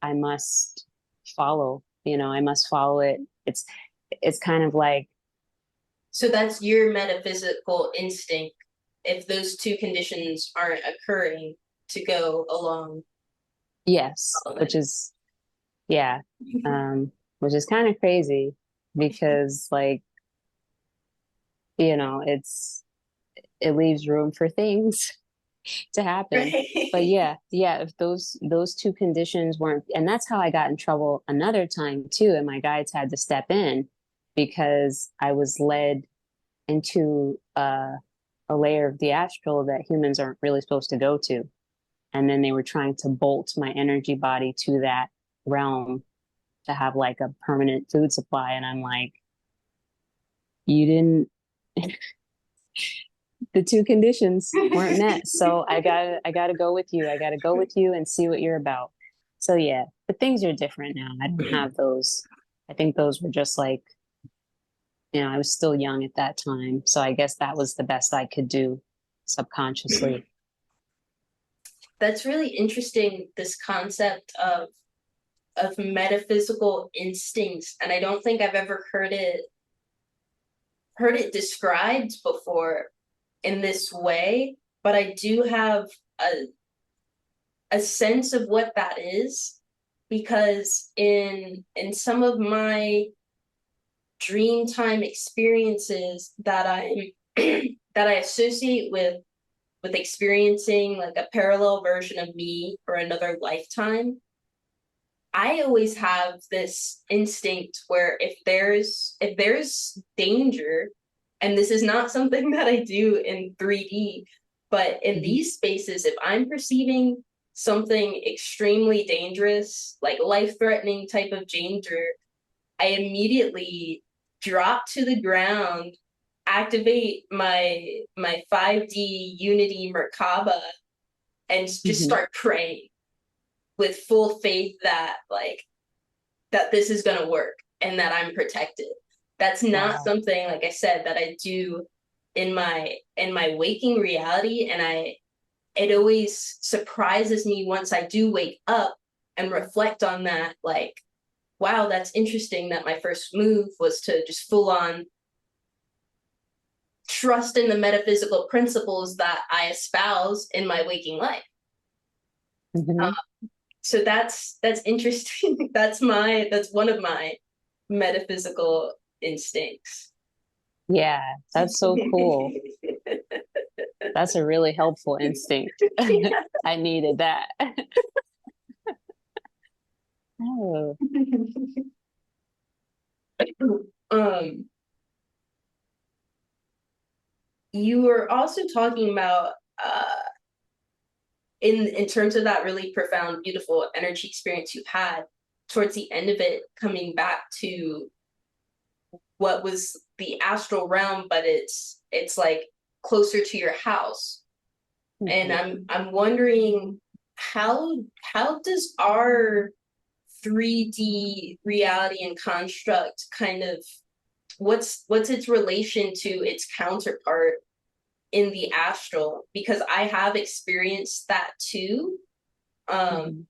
Speaker 2: I must I must follow it. It's kind of like,
Speaker 1: So that's your metaphysical instinct, if those two conditions aren't occurring, to go along
Speaker 2: yes, which
Speaker 1: following.
Speaker 2: is, yeah, which is kind of crazy because like, it leaves room for things. to happen. But
Speaker 1: Right.
Speaker 2: yeah, if those two conditions weren't, and that's how I got in trouble another time too, and my guides had to step in because I was led into a layer of the astral that humans aren't really supposed to go to. And then they were trying to bolt my energy body to that realm to have like a permanent food supply. And I'm like, you didn't, the two conditions weren't met. So I gotta go with you. I gotta go with you and see what you're about. So yeah, but things are different now. I don't have those. I think those were just like, I was still young at that time. So I guess that was the best I could do subconsciously.
Speaker 1: That's really interesting, this concept of metaphysical instincts, and I don't think I've ever heard it described before in this way, but I do have a a sense of what that is, because in some of my dream time experiences that I that I associate with experiencing like a parallel version of me or another lifetime, I always have this instinct where if there's danger, and this is not something that I do in 3D, but in
Speaker 2: Mhm.
Speaker 1: these spaces, if I'm perceiving something extremely dangerous, like life-threatening type of danger, I immediately drop to the ground, activate my 5D Unity Merkaba, and just
Speaker 2: Mhm.
Speaker 1: start praying with full faith that that this is going to work and that I'm protected. That's not
Speaker 2: Wow.
Speaker 1: something, like I said, that I do in my waking reality, and it always surprises me once I do wake up and reflect on that, like, wow, that's interesting that my first move was to just full on trust in the metaphysical principles that I espouse in my waking life.
Speaker 2: Mhm.
Speaker 1: So that's interesting. That's one of my metaphysical instincts.
Speaker 2: Yeah, that's so cool. That's a really helpful instinct. I needed that. Oh.
Speaker 1: um, you were also talking about in terms of that really profound, beautiful energy experience you had towards the end of it, coming back to what was the astral realm, but it's like closer to your house. And
Speaker 2: Mhm.
Speaker 1: I'm wondering how does our 3D reality and construct kind of, what's its relation to its counterpart in the astral? Because I have experienced that too. Um,
Speaker 2: Mhm.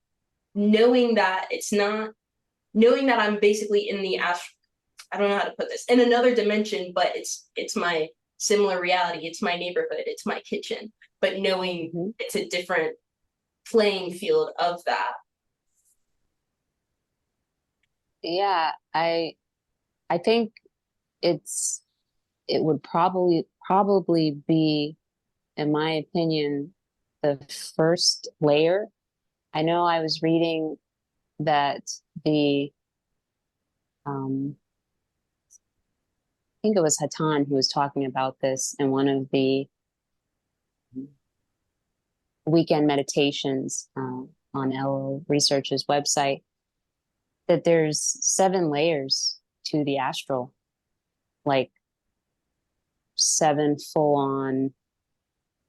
Speaker 1: knowing that it's not, knowing that I'm basically in the astral, I don't know how to put this, in another dimension, but it's my similar reality. It's my neighborhood. It's my kitchen. But knowing
Speaker 2: Mhm.
Speaker 1: it's a different playing field of that.
Speaker 2: Yeah, I think it's it would probably be, in my opinion, the first layer. I know I was reading that the I think it was Hatan who was talking about this in one of the weekend meditations on LO Research's website, that there's 7 layers to the astral, like 7 full on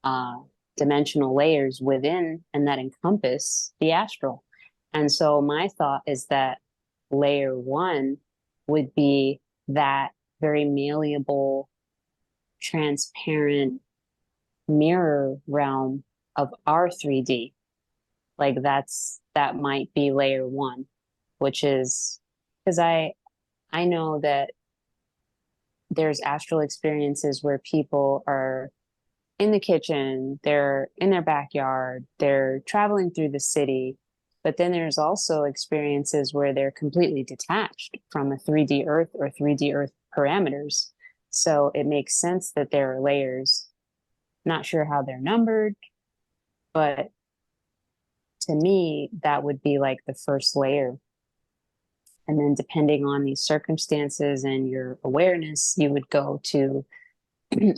Speaker 2: uh, dimensional layers within and that encompass the astral. And so my thought is that layer 1 would be that very malleable, transparent mirror realm of our 3D. Like that might be layer 1, which is because I know that there's astral experiences where people are in the kitchen, they're in their backyard, they're traveling through the city. But then there's also experiences where they're completely detached from a 3D Earth or 3D Earth parameters. So it makes sense that there are layers. Not sure how they're numbered, But to me, that would be like the first layer. And then depending on these circumstances and your awareness, you would go to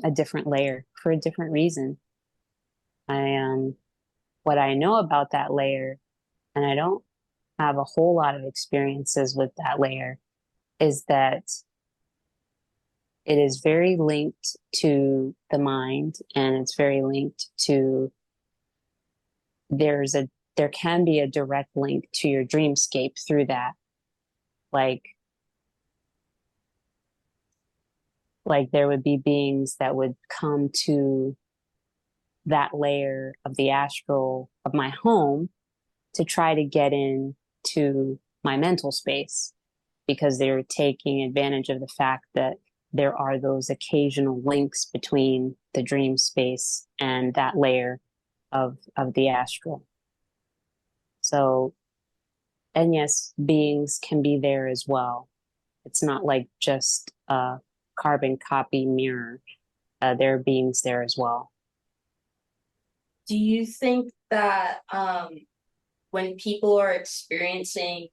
Speaker 2: a different layer for a different reason. I what I know about that layer, and I don't have a whole lot of experiences with that layer, is that it is very linked to the mind, and it's very linked to there can be a direct link to your dreamscape through that. Like like there would be beings that would come to that layer of the astral of my home to try to get into my mental space because they're taking advantage of the fact that there are those occasional links between the dream space and that layer of the astral. So, and yes, beings can be there as well. It's not like just a carbon copy mirror. There are beings there as well.
Speaker 1: Do you think that when people are experiencing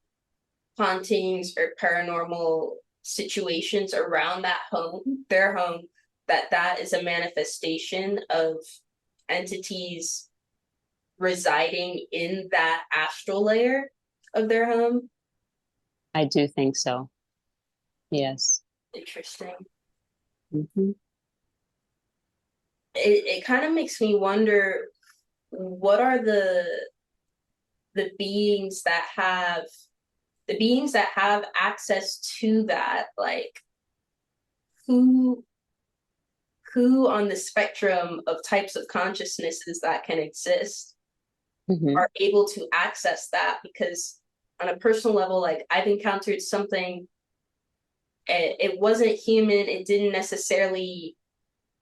Speaker 1: hauntings or paranormal situations around that home, their home, that that is a manifestation of entities residing in that astral layer of their home?
Speaker 2: I do think so. Yes.
Speaker 1: Interesting.
Speaker 2: Mm-hmm.
Speaker 1: It kind of makes me wonder what are the beings that have access to that, like who who on the spectrum of types of consciousnesses that can exist
Speaker 2: Mm-hmm.
Speaker 1: are able to access that. Because on a personal level, like I've encountered something, it wasn't human, it didn't necessarily,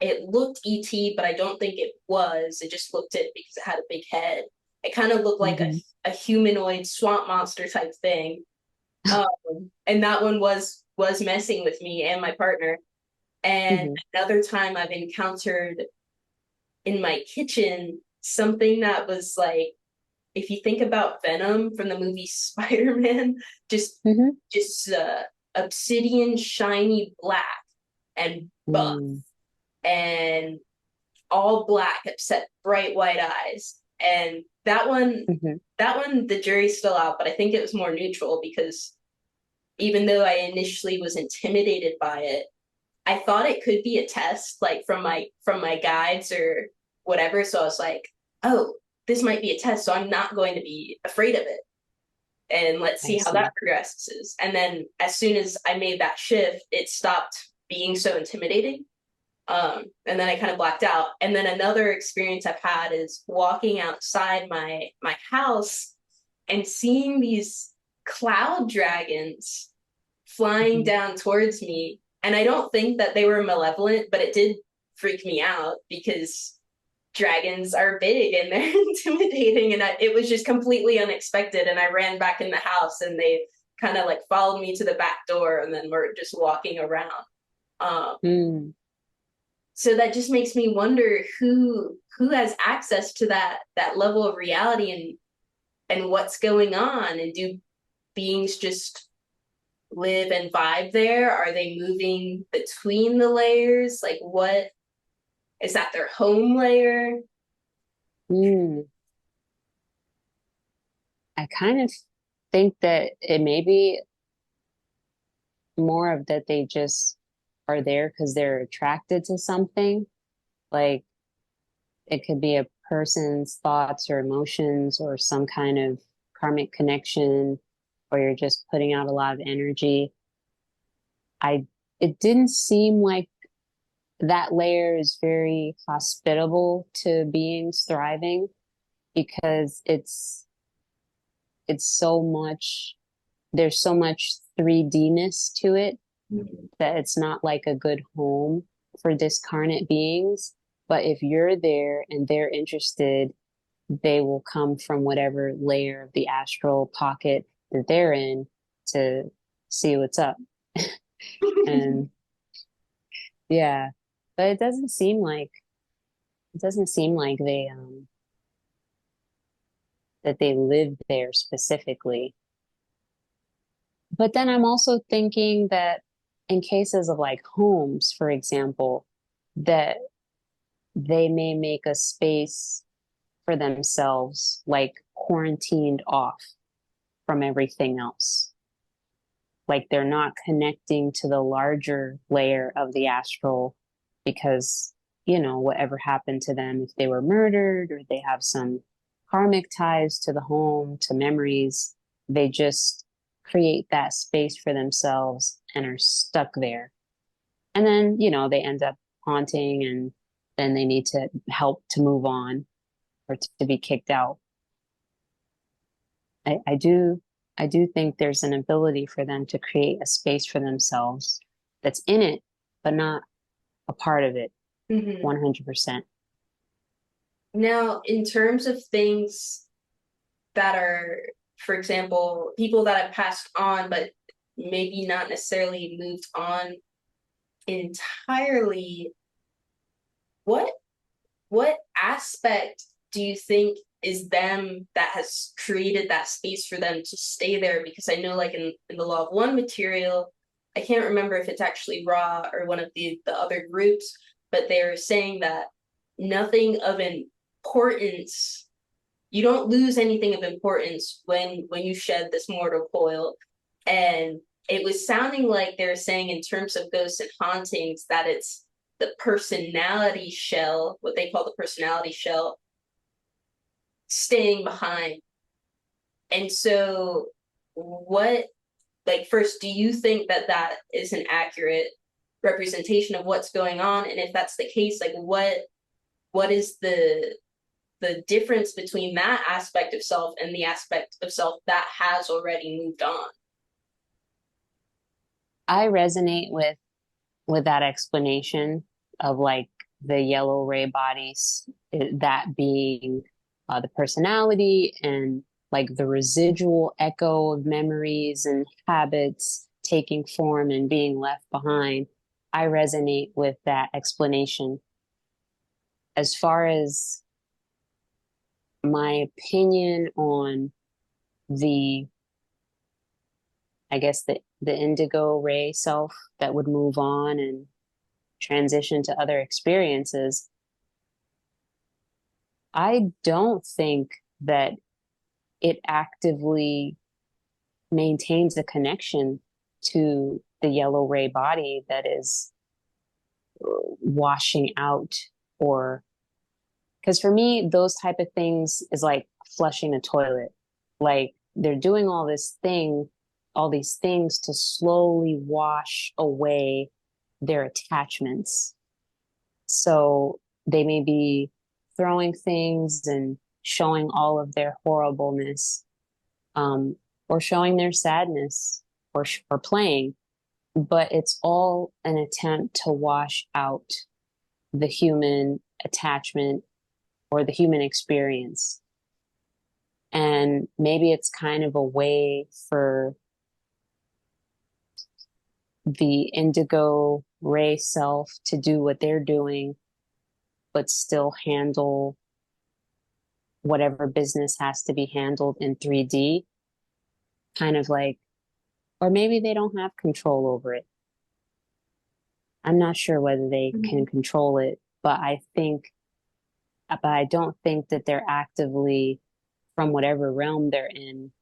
Speaker 1: it looked ET, but I don't think it was. It just looked it because it had a big head. It kind of looked like
Speaker 2: Mm-hmm.
Speaker 1: a humanoid swamp monster type thing. um, and that one was messing with me and my partner. And
Speaker 2: Mm-hmm.
Speaker 1: another time I've encountered in my kitchen something that was like, if you think about Venom from the movie Spider-Man, just
Speaker 2: Mm-hmm.
Speaker 1: just obsidian, shiny black and buff
Speaker 2: Mm.
Speaker 1: and all black except bright white eyes. And
Speaker 2: Mm-hmm.
Speaker 1: that one, the jury's still out, but I think it was more neutral because even though I initially was intimidated by it, I thought it could be a test, like from my guides or whatever. So I was like, oh, this might be a test, so I'm not going to be afraid of it. And let's
Speaker 2: I
Speaker 1: see how that
Speaker 2: see.
Speaker 1: progresses. And then as soon as I made that shift, it stopped being so intimidating. And then I kind of blacked out. And then another experience I've had is walking outside my house and seeing these cloud dragons flying
Speaker 2: Mm-hmm.
Speaker 1: down towards me. And I don't think that they were malevolent, but it did freak me out because dragons are big and they're intimidating. And it was just completely unexpected. And I ran back in the house and they kind of like followed me to the back door and then we're just walking around. Um,
Speaker 2: Mm.
Speaker 1: so that just makes me wonder who has access to that level of reality and what's going on, and do beings just live and vibe there? Are they moving between the layers? Like, what is that, their home layer?
Speaker 2: Mm. I kind of think that it may be more of that they just are there because they're attracted to something. Like it could be a person's thoughts or emotions or some kind of karmic connection, or you're just putting out a lot of energy. I it didn't seem like that layer is very hospitable to beings thriving because it's so much there's so much 3D-ness to it that it's not like a good home for discarnate beings. But if you're there and they're interested, they will come from whatever layer of the astral pocket that they're in to see what's up. And yeah, but it doesn't seem like they that they lived there specifically. But then I'm also thinking that in cases of like homes, for example, that they may make a space for themselves, like quarantined off from everything else. Like they're not connecting to the larger layer of the astral because, whatever happened to them, if they were murdered or they have some karmic ties to the home, to memories, they just create that space for themselves and are stuck there. And then, they end up haunting and then they need to help to move on or to be kicked out. I do think there's an ability for them to create a space for themselves that's in it, but not a part of it
Speaker 1: Mm-hmm.
Speaker 2: 100%.
Speaker 1: Now, in terms of things that are, for example, people that have passed on, but maybe not necessarily moved on entirely, what aspect do you think is them that has created that space for them to stay there? Because I know like in the Law of One material, I can't remember if it's actually Ra or one of the other groups, but they're saying that nothing of importance, you don't lose anything of importance when you shed this mortal coil. And it was sounding like they're saying in terms of ghosts and hauntings that it's the personality shell, what they call the personality shell, staying behind. And so first, do you think that that is an accurate representation of what's going on? And if that's the case, like what is the difference between that aspect of self and the aspect of self that has already moved on?
Speaker 2: I resonate with that explanation of like the yellow ray bodies, that being the personality and like the residual echo of memories and habits taking form and being left behind. I resonate with that explanation. As far as my opinion on the, I guess the indigo ray self that would move on and transition to other experiences, I don't think that it actively maintains a connection to the yellow ray body that is washing out. Or because for me those type of things is like flushing a toilet. Like they're doing all these things to slowly wash away their attachments. So they may be throwing things and showing all of their horribleness, or showing their sadness, or playing, but it's all an attempt to wash out the human attachment or the human experience. And maybe it's kind of a way for the indigo ray self to do what they're doing, but still handle whatever business has to be handled in 3D. Kind of like, or maybe they don't have control over it. I'm not sure whether they can control it, but I don't think that they're actively, from whatever realm they're in,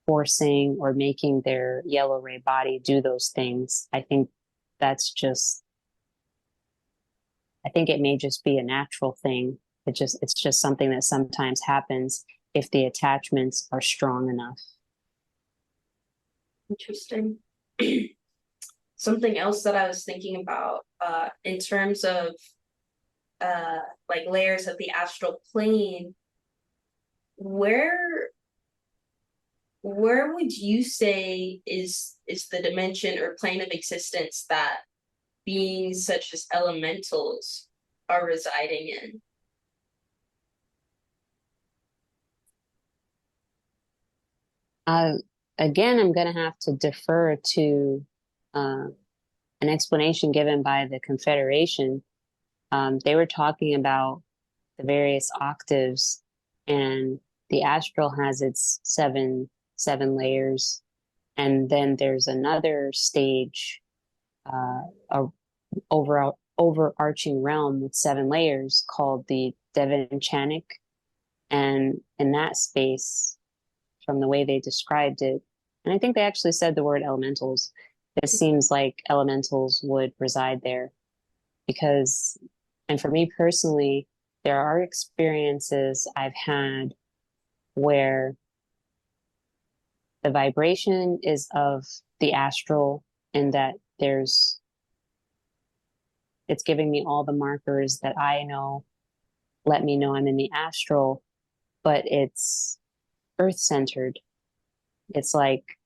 Speaker 2: forcing or making their yellow ray body do those things. I think it may just be a natural thing. It's just something that sometimes happens if the attachments are strong enough.
Speaker 1: Interesting. Something else that I was thinking about, in terms of like layers of the astral plane, where would you say is the dimension or plane of existence that beings such as elementals are residing in?
Speaker 2: Again, I'm going to have to defer to an explanation given by the Confederation. They were talking about the various octaves and the astral has its seven layers, and then there's another stage, a overarching realm with 7 layers called the Devanchanic. And in that space, from the way they described it, and I think they actually said the word elementals, it seems like elementals would reside there because, and for me personally, there are experiences I've had where the vibration is of the astral, and that it's giving me all the markers that I know let me know I'm in the astral, but it's earth centered. It's like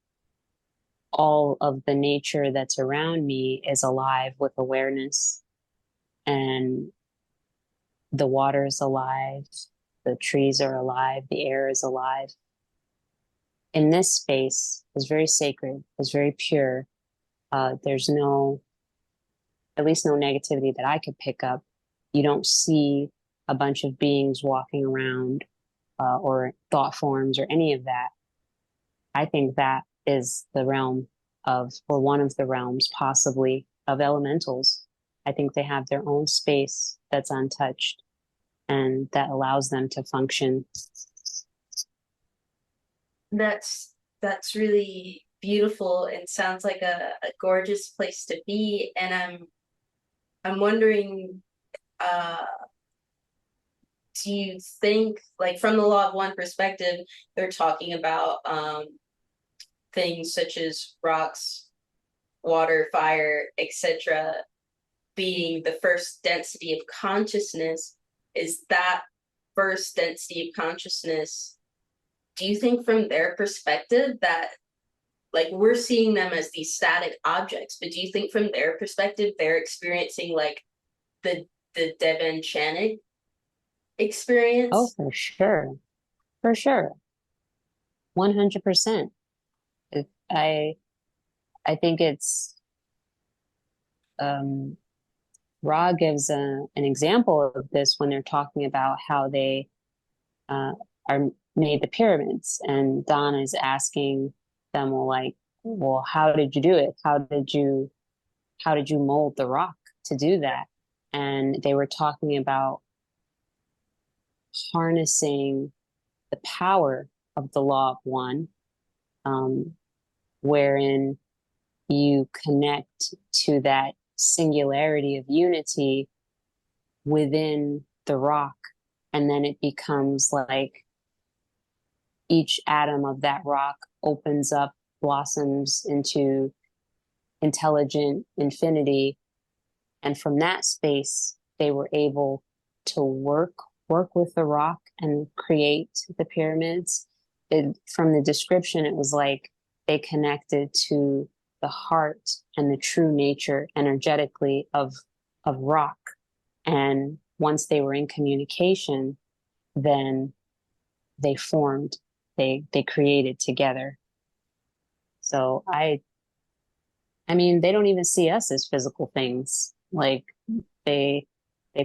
Speaker 2: all of the nature that's around me is alive with awareness, and the water is alive, the trees are alive, the air is alive. In this space is very sacred, is very pure. There's at least no negativity that I could pick up. You don't see a bunch of beings walking around or thought forms or any of that. I think that is the realm or one of the realms possibly of elementals. I think they have their own space that's untouched and that allows them to function.
Speaker 1: That's really beautiful and sounds like a gorgeous place to be. And I'm wondering, do you think, like from the law of one perspective, they're talking about things such as rocks, water, fire, etc., being the first density of consciousness? Is that first density of consciousness, do you think from their perspective that, like, we're seeing them as these static objects, but do you think from their perspective they're experiencing like the Devanchanic experience?
Speaker 2: Oh, for sure. For sure. 100%. I I think it's Ra gives an example of this when they're talking about how they are made the pyramids, and Donna is asking them, well, how did you do it? How did you mold the rock to do that? And they were talking about harnessing the power of the law of one, wherein you connect to that singularity of unity within the rock, and then it becomes like each atom of that rock opens up, blossoms into intelligent infinity. And from that space, they were able to work with the rock and create the pyramids. From the description, it was like they connected to the heart and the true nature energetically of rock. And once they were in communication, then they formed, they created together. So I mean, they don't even see us as physical things. Like they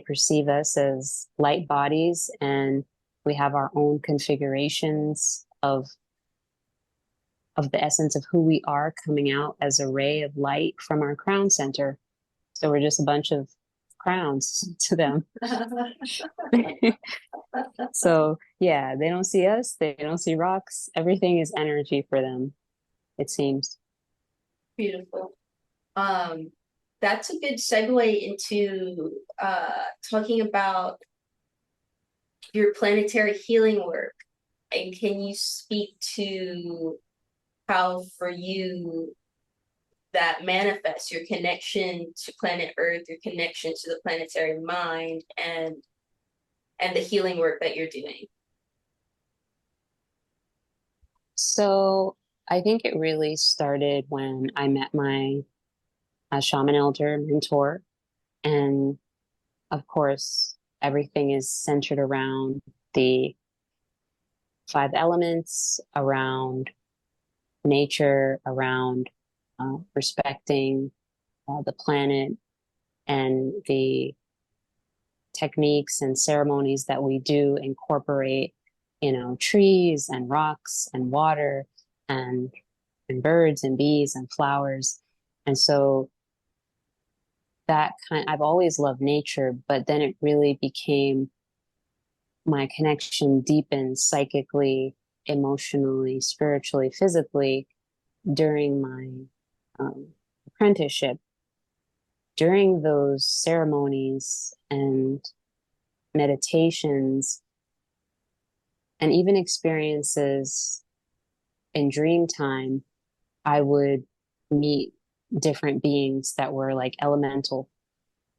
Speaker 2: perceive us as light bodies, and we have our own configurations of the essence of who we are coming out as a ray of light from our crown center. So we're just a bunch of crowns to them. So yeah, they don't see us, they don't see rocks. Everything is energy for them, it seems.
Speaker 1: Beautiful. That's a good segue into talking about your planetary healing work. And can you speak to how for you that manifests your connection to planet Earth, your connection to the planetary mind, and the healing work that you're doing?
Speaker 2: So I think it really started when I met my shaman elder mentor. And of course, everything is centered around the 5 elements, around nature, around respecting the planet, and the techniques and ceremonies that we do incorporate trees and rocks and water and birds and bees and flowers. And so I've always loved nature, but then it really became my connection deepened psychically, emotionally, spiritually, physically during my um, apprenticeship. During those ceremonies and meditations, and even experiences in dream time, I would meet different beings that were like elemental.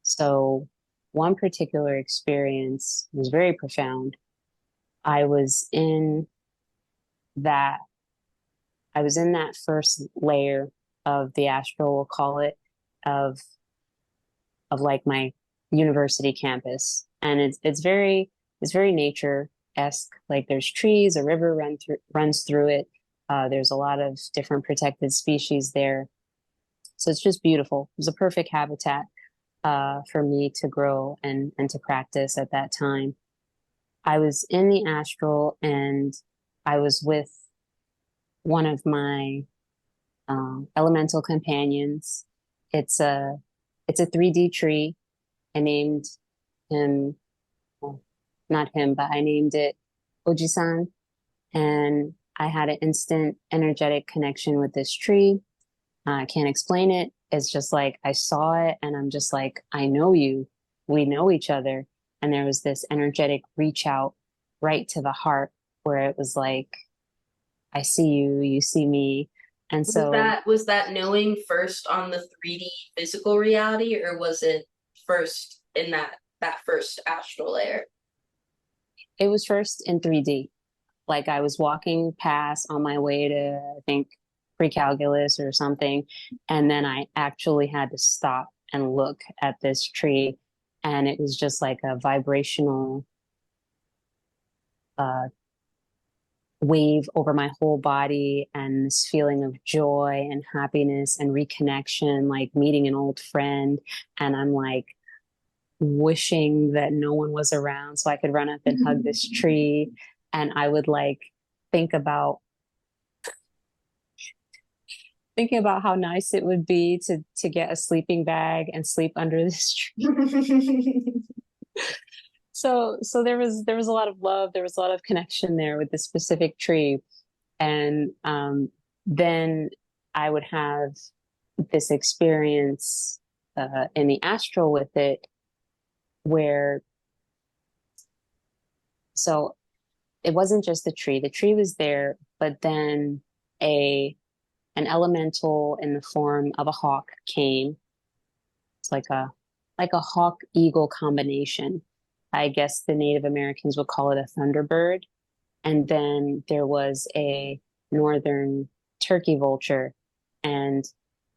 Speaker 2: So, one particular experience was very profound. I was in that I was in that first layer of the astral, we'll call it, of like my university campus, and it's very nature-esque. Like there's trees, a river runs through it. There's a lot of different protected species there, so it's just beautiful. It was a perfect habitat for me to grow and to practice at that time. I was in the astral, and I was with one of my elemental companions. It's a 3D tree. I named him, well, not him, but I named it Ojisan. And I had an instant energetic connection with this tree. I can't explain it. It's just like I saw it and I'm just like, I know you. We know each other. And there was this energetic reach out right to the heart where it was like, I see you, you see me. And so
Speaker 1: Was that knowing first on the 3D physical reality, or was it first in that first astral layer?
Speaker 2: it was first in 3D. Like I was walking past on my way to, I think, pre-calculus or something. And then I actually had to stop and look at this tree. And it was just like a vibrational uh, wave over my whole body, and this feeling of joy and happiness and reconnection, like meeting an old friend. And I'm like wishing that no one was around so I could run up and hug this tree. And I would like think about thinking about how nice it would be to get a sleeping bag and sleep under this tree. So there was a lot of love, there was a lot of connection there with this specific tree. And then I would have this experience in the astral with it, where so it wasn't just the tree. The tree was there, but then a an elemental in the form of a hawk came. It's like a hawk eagle combination. I guess the Native Americans would call it a thunderbird. And then there was a northern turkey vulture. And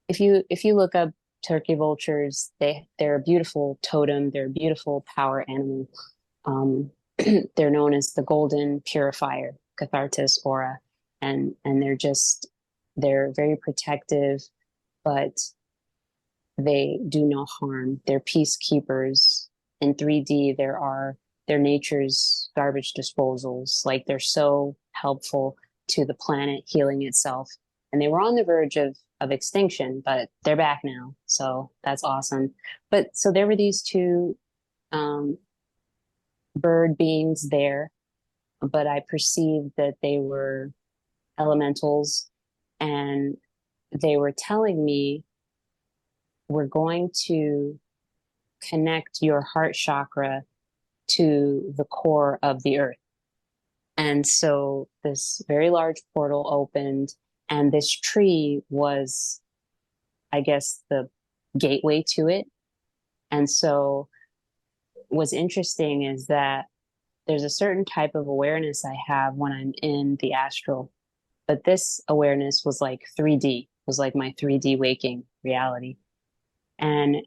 Speaker 2: if you look up turkey vultures, they're a beautiful totem. They're a beautiful power animal. Um, they're known as the golden purifier, Cathartis aura, and they're very protective, but they do no harm. They're peacekeepers. In 3D, they're nature's garbage disposals. Like they're so helpful to the planet healing itself. And they were on the verge of extinction, but they're back now. So that's awesome. But so there were these two um, bird beings there, but I perceived that they were elementals, and they were telling me, we're going to connect your heart chakra to the core of the earth. And so this very large portal opened, and this tree was, I guess, the gateway to it. And so what's interesting is that there's a certain type of awareness I have when I'm in the astral, but this awareness was like 3D, was like my 3D waking reality. And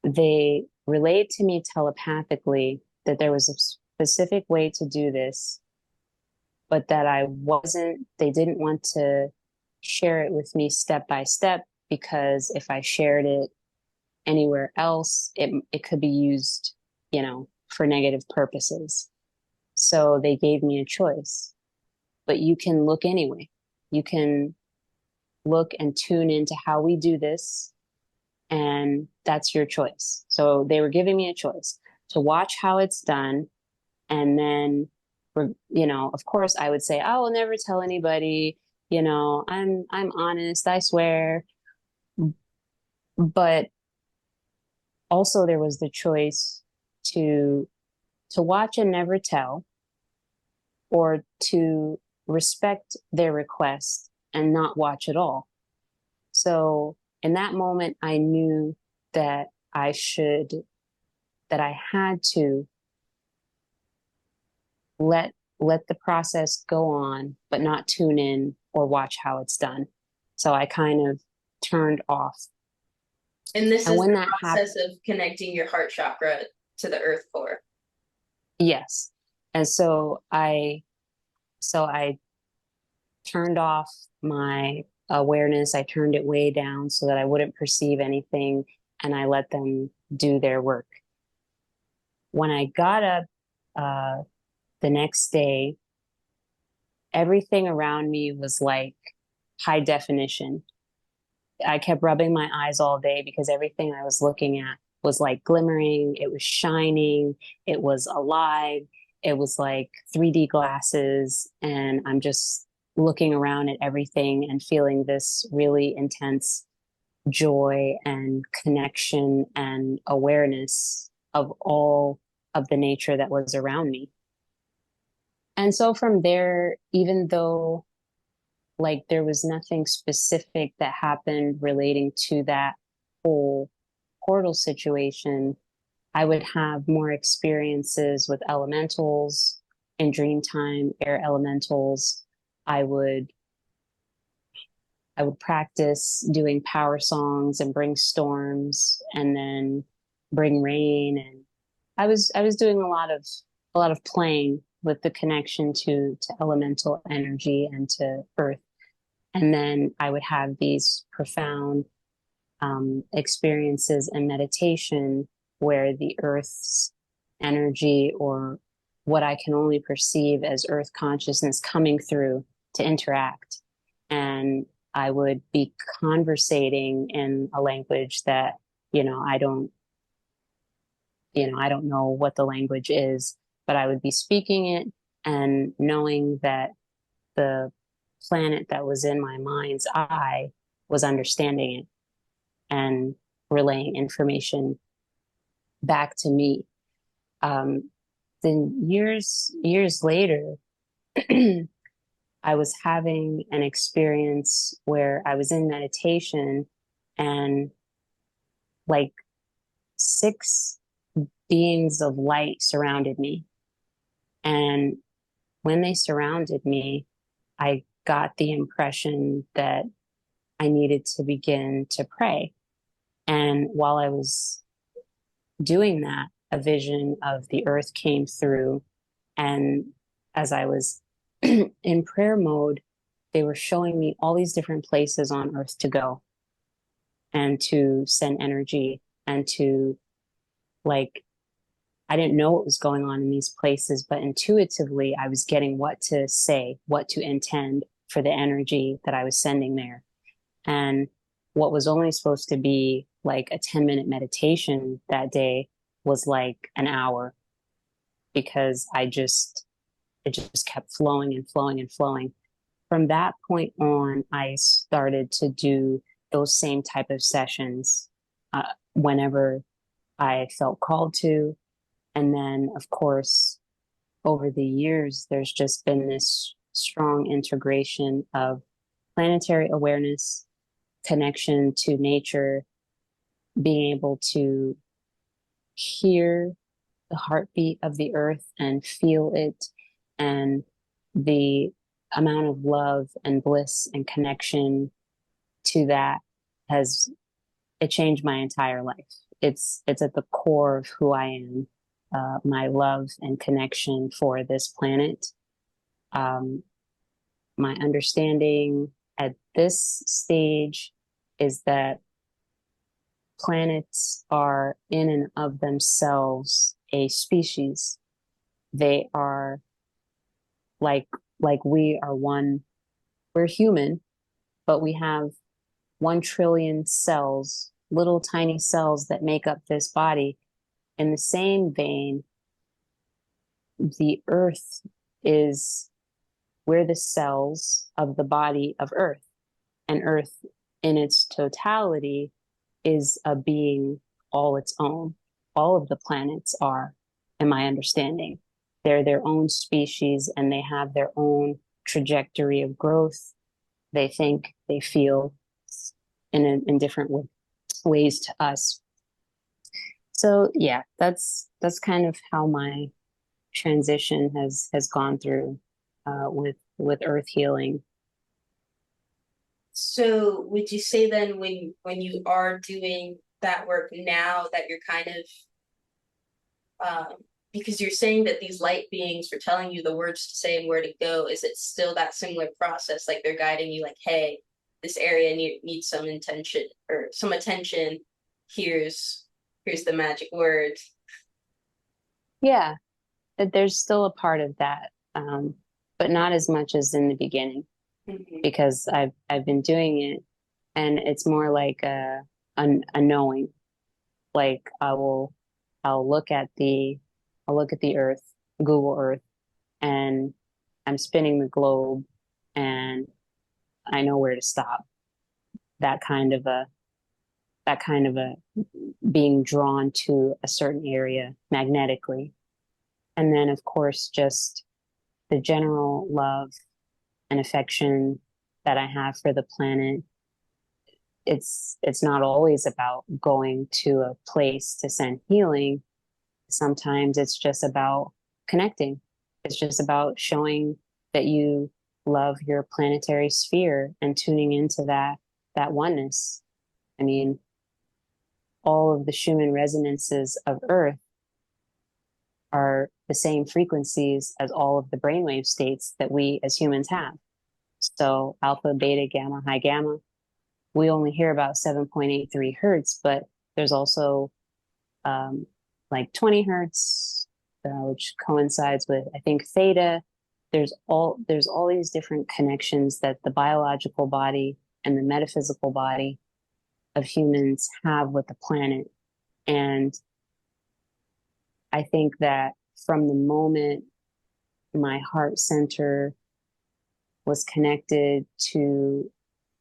Speaker 2: they relayed to me telepathically that there was a specific way to do this, but that they didn't want to share it with me step by step, because if I shared it anywhere else, it could be used, for negative purposes. So they gave me a choice, but you can look anyway. You can look and tune into how we do this, and that's your choice. So they were giving me a choice to watch how it's done, and then, of course, I would say, I will never tell anybody. I'm honest, I swear. But also, there was the choice to watch and never tell, or to respect their request and not watch at all. So in that moment, I knew that that I had to let the process go on, but not tune in or watch how it's done. So I kind of turned off.
Speaker 1: And this
Speaker 2: And
Speaker 1: is
Speaker 2: when
Speaker 1: the
Speaker 2: that happened,
Speaker 1: process of connecting your heart chakra to the earth core.
Speaker 2: yes. And so I turned off my awareness. I turned it way down so that I wouldn't perceive anything, and I let them do their work. When I got up the next day, everything around me was like high definition. I kept rubbing my eyes all day because everything I was looking at was like glimmering, it was shining, it was alive, it was like 3D glasses. And I'm just looking around at everything and feeling this really intense joy and connection and awareness of all of the nature that was around me. And so from there, even though like there was nothing specific that happened relating to that whole portal situation, I would have more experiences with elementals in dream time, air elementals. I would I would practice doing power songs and bring storms and then bring rain, and I was doing a lot of playing with the connection to elemental energy and to earth. And then I would have these profound experiences and meditation where the earth's energy, or what I can only perceive as earth consciousness, coming through to interact. And I would be conversating in a language that, I don't know what the language is, but I would be speaking it and knowing that the planet that was in my mind's eye was understanding it and relaying information back to me. Then years later, I was having an experience where I was in meditation, and like six beings of light surrounded me. And when they surrounded me, I got the impression that I needed to begin to pray. And while I was doing that, a vision of the earth came through. And as I was in prayer mode, they were showing me all these different places on earth to go and to send energy and to, like, I didn't know what was going on in these places, but intuitively I was getting what to say, what to intend for the energy that I was sending there. And what was only supposed to be like a 10-minute meditation that day was like an hour, because it just kept flowing and flowing and flowing. From that point on, I started to do those same type of sessions whenever I felt called to. And then, of course, over the years, there's just been this strong integration of planetary awareness, connection to nature, being able to hear the heartbeat of the earth and feel it, and the amount of love and bliss and connection to that has it changed my entire life. It's at the core of who I am, my love and connection for this planet. My understanding at this stage is that planets are in and of themselves a species. They are like we are one, we're human, but we have 1 trillion cells, little tiny cells that make up this body. In the same vein, the earth is, we're the cells of the body of earth, and earth in its totality is a being all its own. All of the planets are, in my understanding. They're their own species and they have their own trajectory of growth. They think, they feel in different ways to us. So yeah, that's kind of how my transition has gone through with earth healing.
Speaker 1: So would you say then when you are doing that work now that you're kind of because you're saying that these light beings are telling you the words to say and where to go, is it still that similar process? Like they're guiding you like, hey, this area needs some intention or some attention. Here's the magic word.
Speaker 2: Yeah, there's still a part of that, but not as much as in the beginning
Speaker 1: Mm-hmm.
Speaker 2: because I've been doing it, and it's more like a knowing. Like I'll look at the I'll look at the Earth, Google Earth, and I'm spinning the globe, and I know where to stop. That kind of a that kind of a being drawn to a certain area magnetically. And then, of course, just the general love and affection that I have for the planet. It's not always about going to a place to send healing. Sometimes it's just about connecting. It's just about showing that you love your planetary sphere and tuning into that oneness. I mean, all of the Schumann resonances of Earth are the same frequencies as all of the brainwave states that we as humans have. So alpha, beta, gamma, high gamma, we only hear about 7.83 hertz, but there's also like 20 hertz, which coincides with, I think, theta. There's all these different connections that the biological body and the metaphysical body of humans have with the planet. And I think that from the moment my heart center was connected to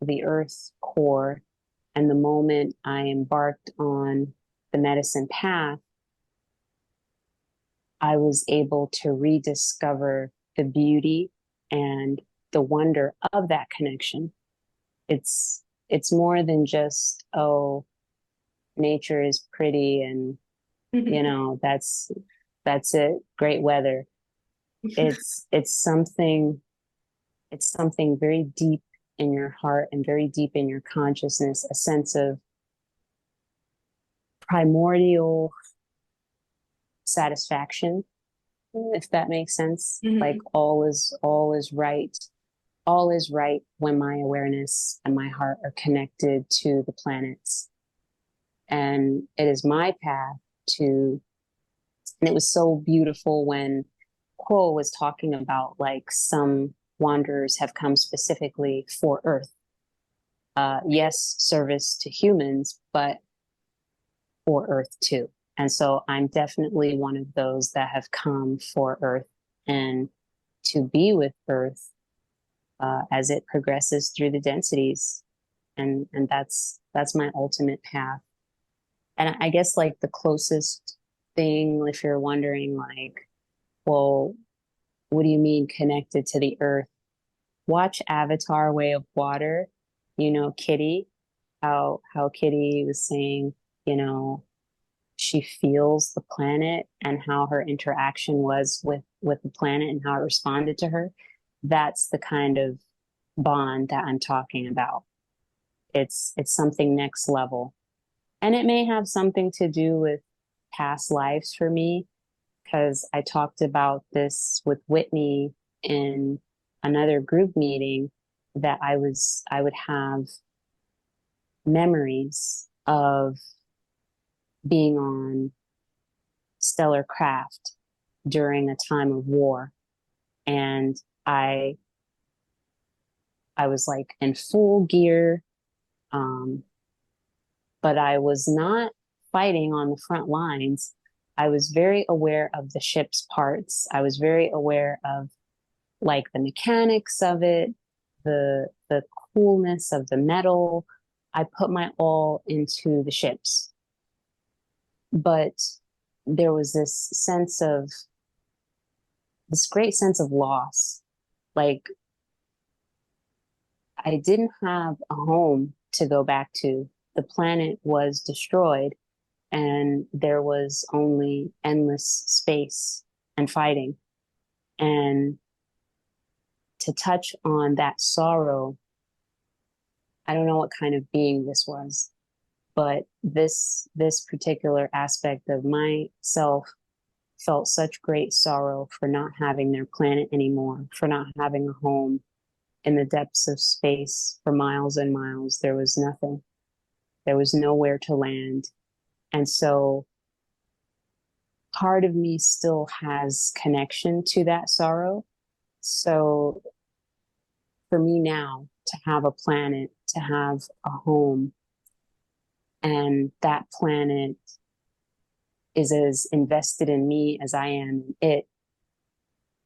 Speaker 2: the earth core, and the moment I embarked on the medicine path, I was able to rediscover the beauty and the wonder of that connection. It's more than just, oh, nature is pretty and that's it, great weather. It's something very deep in your heart and very deep in your consciousness, a sense of primordial satisfaction, if that makes sense.
Speaker 1: Mm-hmm.
Speaker 2: Like all is right. All is right when my awareness and my heart are connected to the planets. And it is my path to, and it was so beautiful when Quo was talking about like some wanderers have come specifically for Earth. Yes, service to humans, but for Earth too. And so I'm definitely one of those that have come for Earth and to be with Earth as it progresses through the densities. And that's my ultimate path. And I guess like the closest thing, if you're wondering, like, well, what do you mean connected to the earth? Watch Avatar Way of Water, Kitty, how Kitty was saying, she feels the planet and how her interaction was with the planet and how it responded to her. That's the kind of bond that I'm talking about. It's something next level. And it may have something to do with past lives for me, because I talked about this with Whitney in another group meeting, that I would have memories of being on stellar craft during a time of war. And I I was like in full gear, um, but I was not fighting on the front lines. I was very aware of the ship's parts. I was very aware of like the mechanics of it, the coolness of the metal. I put my all into the ships. But there was this great sense of loss. Like I didn't have a home to go back to. The planet was destroyed, and there was only endless space and fighting. And to touch on that sorrow, I don't know what kind of being this was, but this particular aspect of myself felt such great sorrow for not having their planet anymore, for not having a home in the depths of space for miles and miles. There was nothing. There was nowhere to land. And so part of me still has connection to that sorrow. So for me now to have a planet, to have a home, and that planet is as invested in me as I am in it,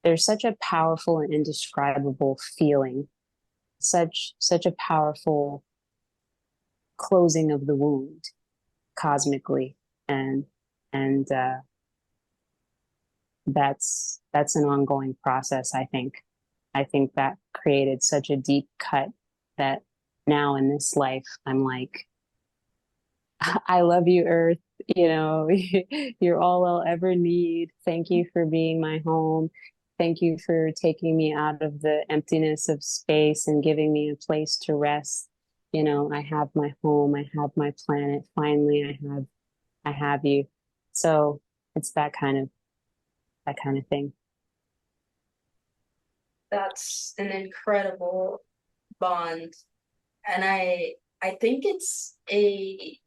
Speaker 2: there's such a powerful and indescribable feeling, such a powerful closing of the wound cosmically, and and that's an ongoing process. I think that created such a deep cut that now in this life I'm like, I love you, Earth. You know, you're all I'll ever need. Thank you for being my home. Thank you for taking me out of the emptiness of space and giving me a place to rest. You know, I have my home. I have my planet. Finally, I have you. So it's that kind of thing.
Speaker 1: That's an incredible bond. And I think it's a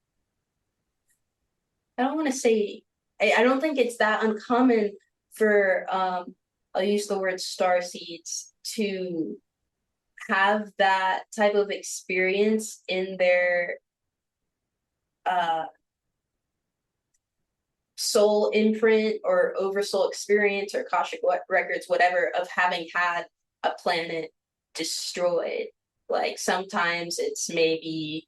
Speaker 1: I don't want to say I don't think it's that uncommon for I'll use the word star seeds to have that type of experience in their uh soul imprint or oversoul experience or Akashic records, whatever, of having had a planet destroyed. Like sometimes it's maybe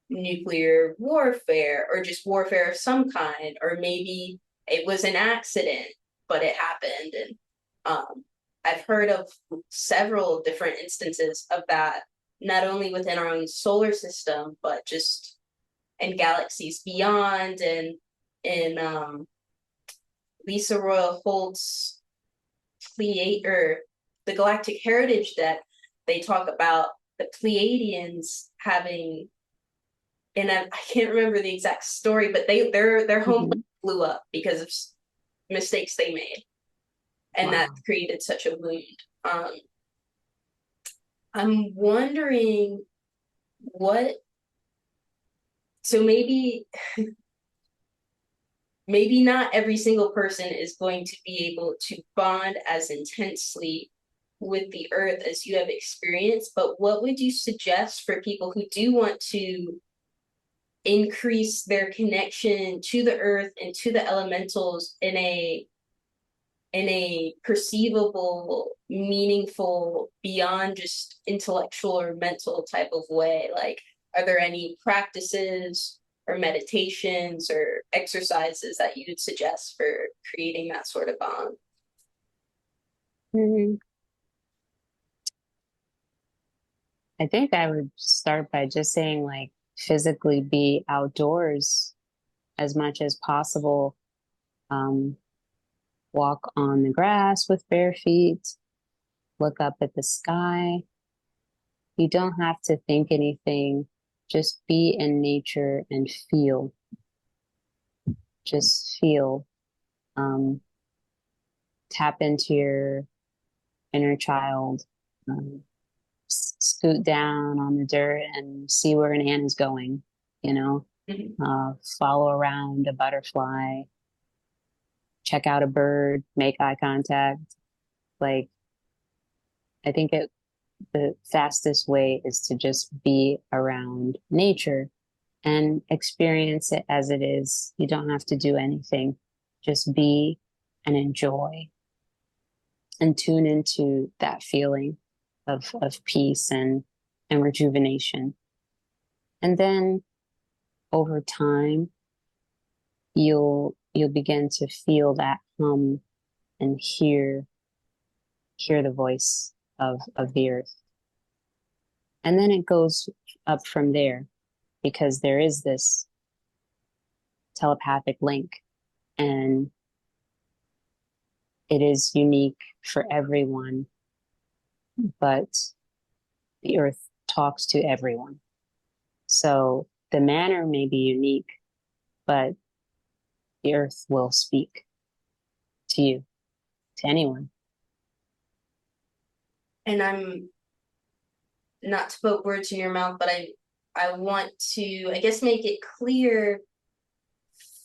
Speaker 1: nuclear warfare or just warfare of some kind, or maybe it was an accident, but it happened. And I've heard of several different instances of that, not only within our own solar system, but just in galaxies beyond, and in Lisa Royal Holt's Pleiad or the Galactic Heritage deck, they talk about the Pleiadians having, and I can't remember the exact story, but their home
Speaker 2: Mhm.
Speaker 1: blew up because of mistakes they made, and that
Speaker 2: Wow.
Speaker 1: created such a wound. Um, I'm wondering what. So maybe not every single person is going to be able to bond as intensely with the earth as you have experienced, but what would you suggest for people who do want to increase their connection to the earth and to the elementals in a perceivable, meaningful, beyond just intellectual or mental type of way? Like, are there any practices or meditations or exercises that you would suggest for creating that sort of bond?
Speaker 2: Mhm. I think I would start by just saying like physically be outdoors as much as possible. Um, Walk on the grass with bare feet, look up at the sky. You don't have to think anything, just be in nature and feel. Just feel. Um, Tap into your inner child. Um, Scoot down on the dirt and see where an ant is going, you know,
Speaker 1: Mhm.
Speaker 2: follow around a butterfly, check out a bird, make eye contact. Like I think the fastest way is to just be around nature and experience it as it is. You don't have to do anything. Just be and enjoy and tune into that feeling of peace and rejuvenation. And then over time, you'll begin to feel that hum and hear the voice of the earth. And then it goes up from there because there is this telepathic link, and it is unique for everyone, but the earth talks to everyone. So the manner may be unique, but the earth will speak to you, to anyone.
Speaker 1: And I'm not to put words in your mouth, but I want to, I guess, make it clear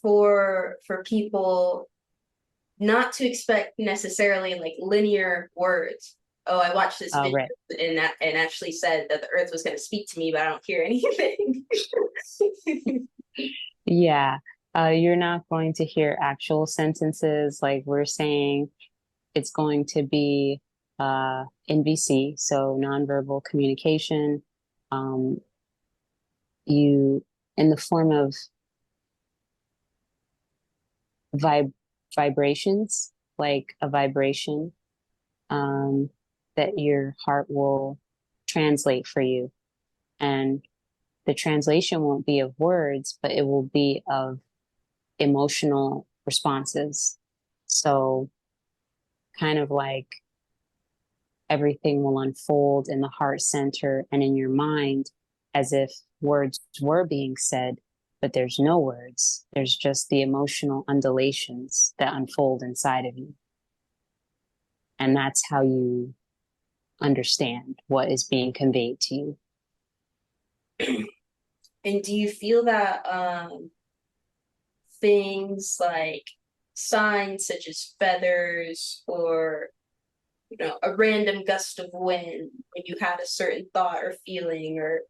Speaker 1: for people not to expect necessarily like linear words. Oh, I watched this video
Speaker 2: Right.
Speaker 1: and actually said that the earth was going to speak to me, but I don't hear anything.
Speaker 2: Yeah. You're not going to hear actual sentences like we're saying. It's going to be NVC, so nonverbal communication. You, in the form of vibrations, like a vibration that your heart will translate for you. And the translation won't be of words, but it will be of emotional responses. So, kind of like everything will unfold in the heart center and in your mind as if words were being said, but there's no words. There's just the emotional undulations that unfold inside of you. And that's how you understand what is being conveyed to you.
Speaker 1: And do you feel that things like signs such as feathers or a random gust of wind when you had a certain thought or feeling, or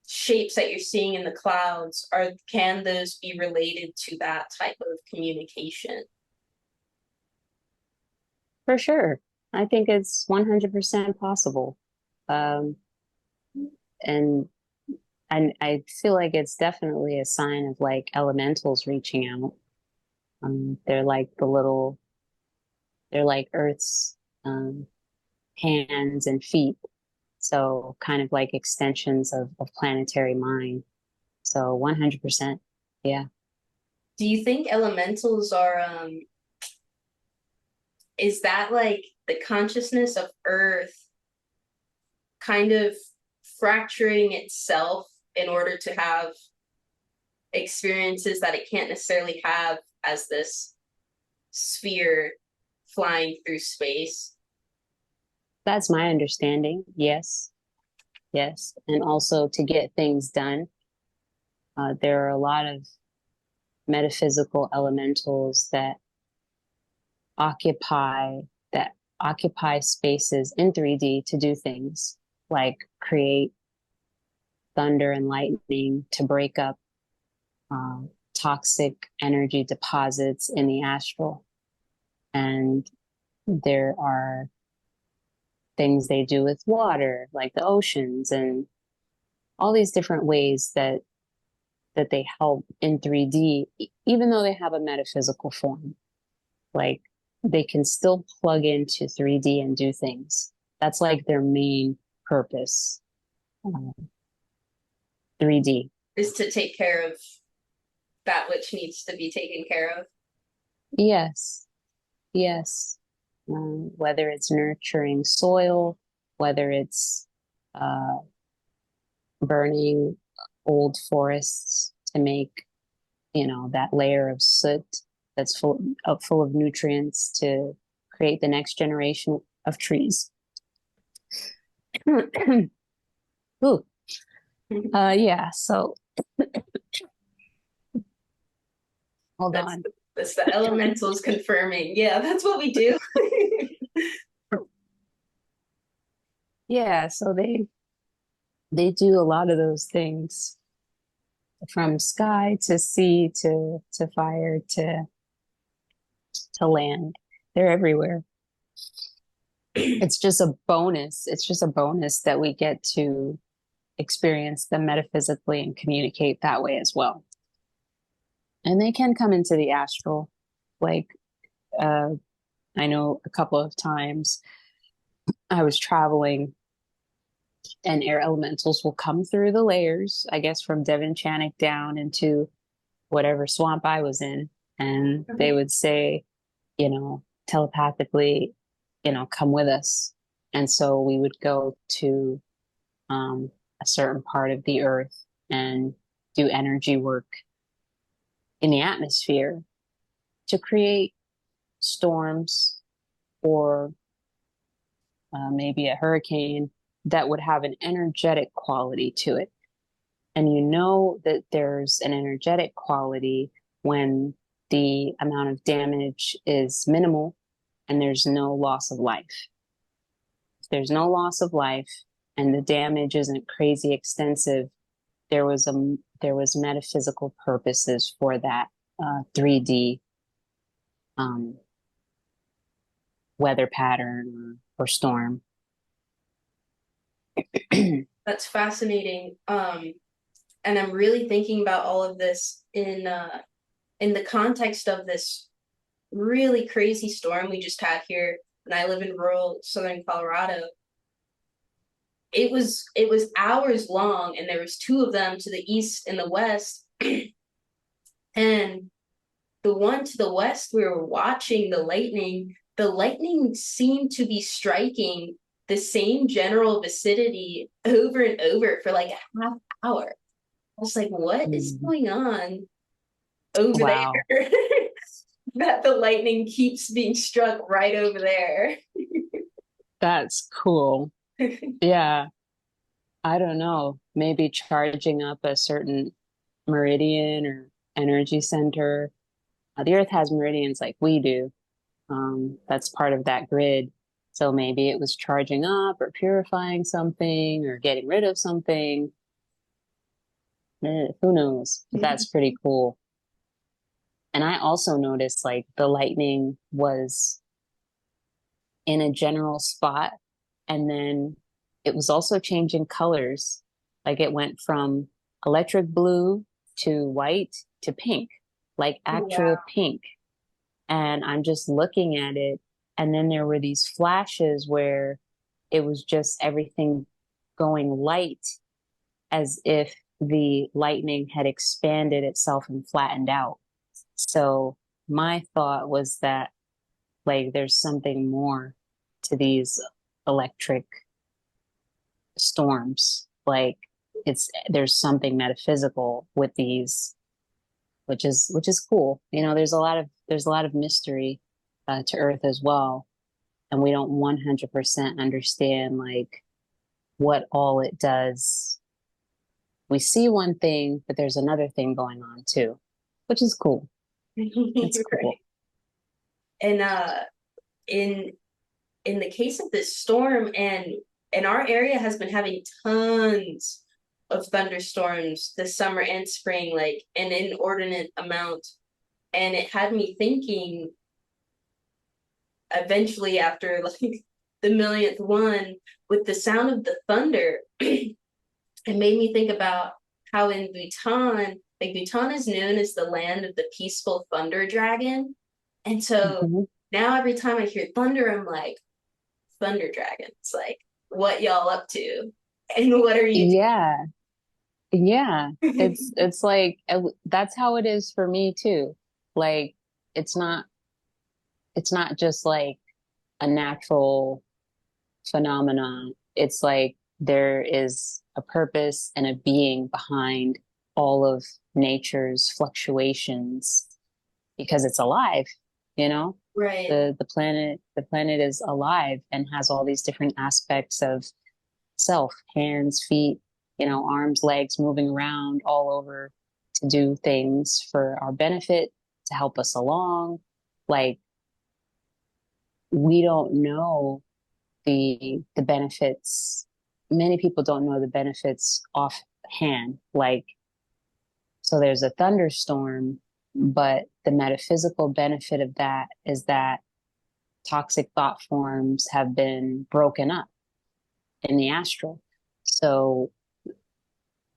Speaker 1: shapes that you're seeing in the clouds, can those be related to that type of communication?
Speaker 2: For sure. I think it's 100% possible. Um, and I feel like it's definitely a sign of like elementals reaching out. They're like they're like Earth's hands and feet. So kind of like extensions of planetary mind. So 100%. Yeah.
Speaker 1: Do you think elementals are is that like the consciousness of Earth kind of fracturing itself in order to have experiences that it can't necessarily have as this sphere flying through space?
Speaker 2: That's my understanding. Yes. Yes. And also to get things done, there are a lot of metaphysical elementals occupy that occupy spaces in 3D to do things like create thunder and lightning to break up toxic energy deposits in the astral. And there are things they do with water, like the oceans, and all these different ways that they help in 3D, even though they have a metaphysical form. Like they can still plug into 3D and do things. That's like their main purpose. 3D.
Speaker 1: Is to take care of that which needs to be taken care of?
Speaker 2: Yes. Yes. Whether it's nurturing soil, whether it's uh, burning old forests to make, that layer of soot that's full of nutrients to create the next generation of trees. Ooh. Yeah, so hold on.
Speaker 1: That's the elementals confirming. Yeah, that's what we do.
Speaker 2: Yeah, so they do a lot of those things from sky to sea to fire to land. They're everywhere. It's just a bonus. It's just a bonus that we get to experience them metaphysically and communicate that way as well. And they can come into the astral. Like, uh, I know a couple of times I was traveling and air elementals will come through the layers, I guess from Devanchanic down into whatever swamp I was in. And they would say, telepathically, come with us. And so we would go to a certain part of the earth and do energy work in the atmosphere to create storms or maybe a hurricane that would have an energetic quality to it. And you know that there's an energetic quality when the amount of damage is minimal and there's no loss of life. If there's no loss of life and the damage isn't crazy extensive, there was metaphysical purposes for that 3D weather pattern or storm.
Speaker 1: That's fascinating. And I'm really thinking about all of this in the context of this really crazy storm we just had here. And I live in rural southern Colorado. It was hours long, and there was two of them to the east and the west. And the one to the west, we were watching the lightning. The lightning seemed to be striking the same general vicinity over and over for like a half hour. I was like, what is going on over
Speaker 2: Wow.
Speaker 1: there? That the lightning keeps being struck right over there.
Speaker 2: That's cool. Yeah. I don't know. Maybe charging up a certain meridian or energy center. The Earth has meridians like we do. That's part of that grid. So maybe it was charging up or purifying something or getting rid of something. Who knows? But that's pretty cool. And I also noticed like the lightning was in a general spot and then it was also changing colors. Like it went from electric blue to white to pink, like actual pink. And I'm just looking at it. And then there were these flashes where it was just everything going light as if the lightning had expanded itself and flattened out. So my thought was that like there's something more to these electric storms. Like there's something metaphysical with these, which is cool. There's a lot of mystery to Earth as well, and we don't 100% understand like what all it does. We see one thing, but there's another thing going on too, which is cool. It's cool.
Speaker 1: Right. And in the case of this storm, and our area has been having tons of thunderstorms this summer and spring, like an inordinate amount. And it had me thinking eventually after like the millionth one with the sound of the thunder, it made me think about how in Bhutan, like Bhutan is known as the land of the peaceful thunder dragon. And so now every time I hear thunder, I'm like, thunder dragons, like, what y'all up to? And what are you
Speaker 2: Yeah. Yeah.
Speaker 1: doing?
Speaker 2: It's like that's how it is for me too. Like it's not just like a natural phenomenon. It's like there is a purpose and a being behind all of nature's fluctuations because it's alive, you know?
Speaker 1: Right.
Speaker 2: The planet is alive and has all these different aspects of self, hands, feet, arms, legs moving around all over to do things for our benefit, to help us along. Like we don't know the benefits. Many people don't know the benefits offhand. Like, so there's a thunderstorm, but the metaphysical benefit of that is that toxic thought forms have been broken up in the astral. So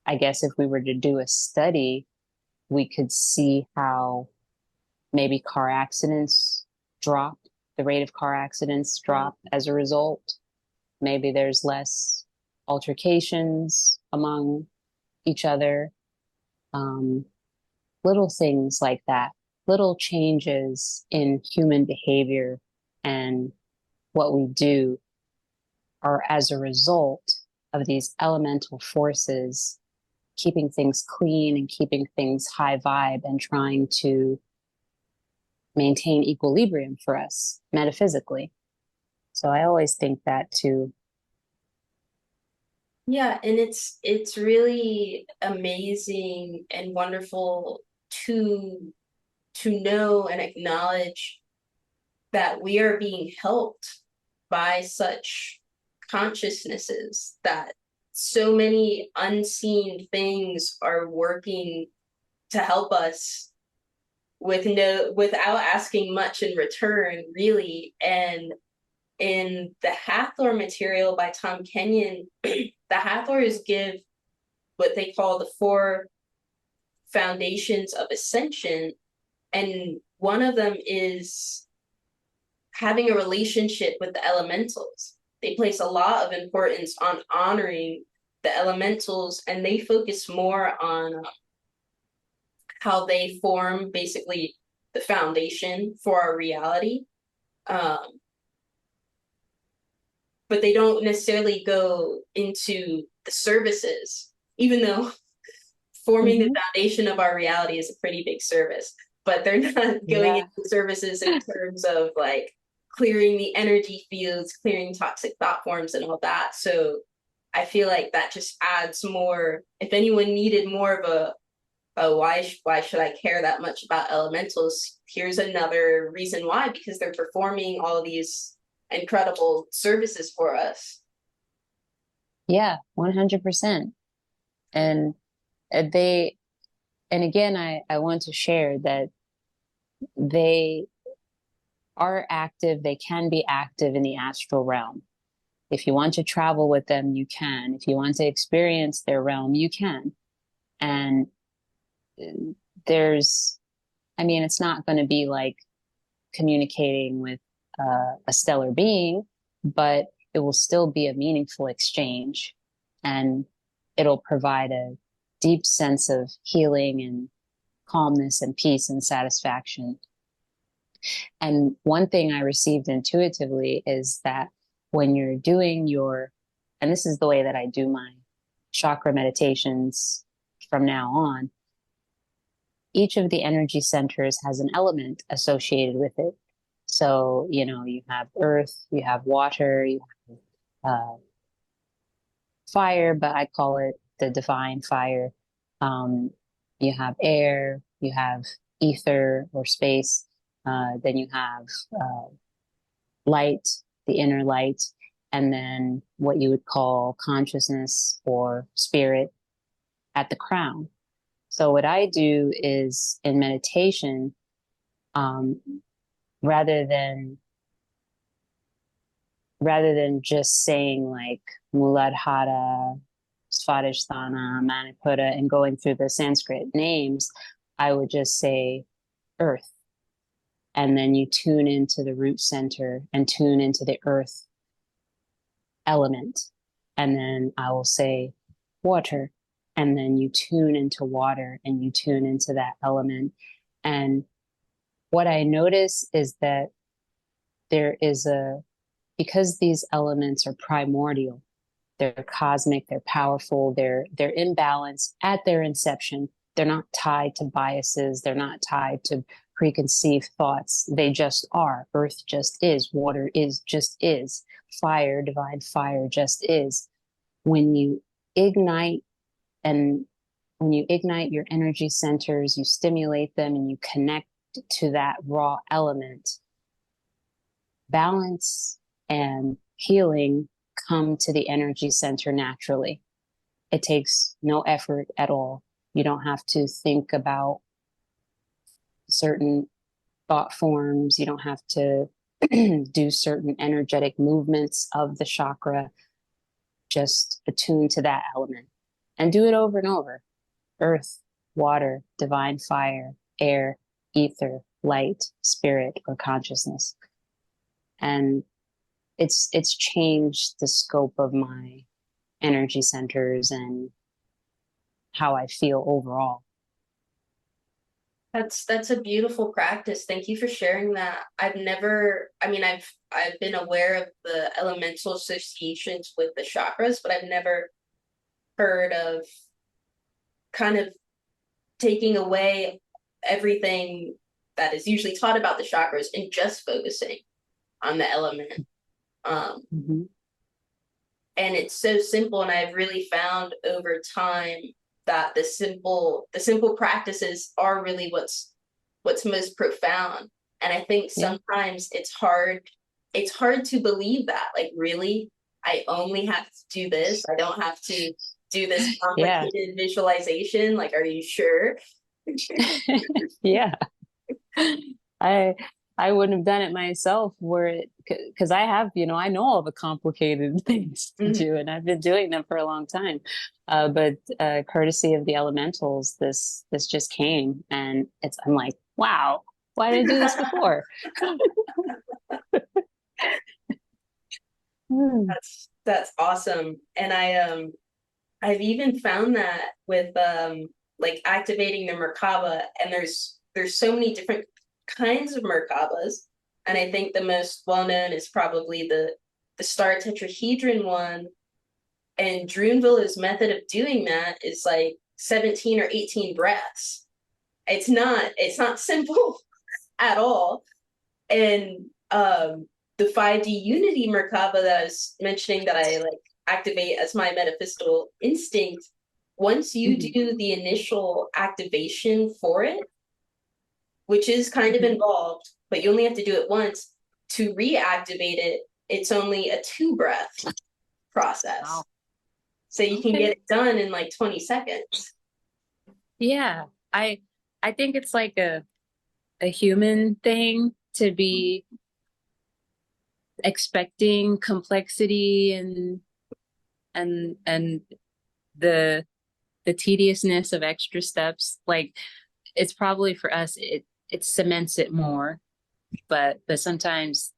Speaker 2: I guess if we were to do a study, we could see how maybe car accidents drop, the rate of car accidents drop as a result. Maybe there's less altercations among each other. Um, little things like that, little changes in human behavior and what we do are as a result of these elemental forces keeping things clean and keeping things high vibe and trying to maintain equilibrium for us metaphysically. So I always think that too.
Speaker 1: Yeah, and it's really amazing and wonderful to know and acknowledge that we are being helped by such consciousnesses, that so many unseen things are working to help us without asking much in return, really. And in the Hathor material by Tom Kenyon, the Hathors give what they call the four foundations of ascension, and one of them is having a relationship with the elementals. They place a lot of importance on honoring the elementals, and they focus more on how they form basically the foundation for our reality. Um, but they don't necessarily go into the services, even though forming the foundation of our reality is a pretty big service, but they're not going
Speaker 2: Yeah.
Speaker 1: into services in terms of like clearing the energy fields, clearing toxic thought forms and all that. So I feel like that just adds more. If anyone needed more of a why should I care that much about elementals? Here's another reason why, because they're performing all these incredible services for us.
Speaker 2: Yeah, 100%. And they, and again, I want to share that they are active, they can be active in the astral realm. If you want to travel with them, you can. If you want to experience their realm, you can. And there's, I mean, it's not going to be like communicating with a stellar being, but it will still be a meaningful exchange. And it'll provide a deep sense of healing and calmness and peace and satisfaction. And one thing I received intuitively is that when you're doing your, and this is the way that I do my chakra meditations from now on, each of the energy centers has an element associated with it. So, you know, you have earth, you have water, you have fire, but I call it the divine fire. Um, you have air, you have ether or space, then you have light, the inner light, and then what you would call consciousness or spirit at the crown. So what I do is in meditation, um, rather than just saying like Muladhara, Svadhisthana, Manipura, and going through the Sanskrit names, I would just say earth. And then you tune into the root center and tune into the earth element. And then I will say water. And then you tune into water and you tune into that element. And what I notice is that there is because these elements are primordial, they're cosmic, they're powerful, they're in balance at their inception. They're not tied to biases, they're not tied to preconceived thoughts. They just are. Earth just is, water just is, fire, divine fire just is. When you ignite and when you ignite your energy centers, you stimulate them and you connect to that raw element, balance and healing come to the energy center naturally. It takes no effort at all. You don't have to think about certain thought forms. You don't have to do certain energetic movements of the chakra. Just attune to that element and do it over and over. Earth, water, divine fire, air, ether, light, spirit, or consciousness. And it's changed the scope of my energy centers and how I feel overall.
Speaker 1: That's a beautiful practice. Thank you for sharing that. I've never, I mean, I've been aware of the elemental associations with the chakras, but I've never heard of kind of taking away everything that is usually taught about the chakras and just focusing on the element. And it's so simple, and I've really found over time that the simple practices are really what's most profound. And I think sometimes it's hard to believe that, like, really, I only have to do this, I don't have to do this complicated visualization, like, are you sure?
Speaker 2: Yeah. I wouldn't have done it myself because I have, I know all the complicated things to do, and I've been doing them for a long time. But courtesy of the elementals, this just came, and I'm like, wow, why did I do this before?
Speaker 1: That's awesome. And I've even found that with like activating the Merkaba, and there's so many different kinds of Merkabas, and I think the most well-known is probably the star tetrahedron one. And Drunville's method of doing that is like 17 or 18 breaths. It's not simple at all. And the 5D unity Merkaba that I was mentioning, that I like activate as my metaphysical instinct, once you do the initial activation for it, which is kind of involved, but you only have to do it once, to reactivate it, it's only a 2-breath process. Wow. So you can get it done in like 20 seconds.
Speaker 2: Yeah. I think it's like a human thing to be expecting complexity and the tediousness of extra steps. Like, it's probably for us, it cements it more, but sometimes,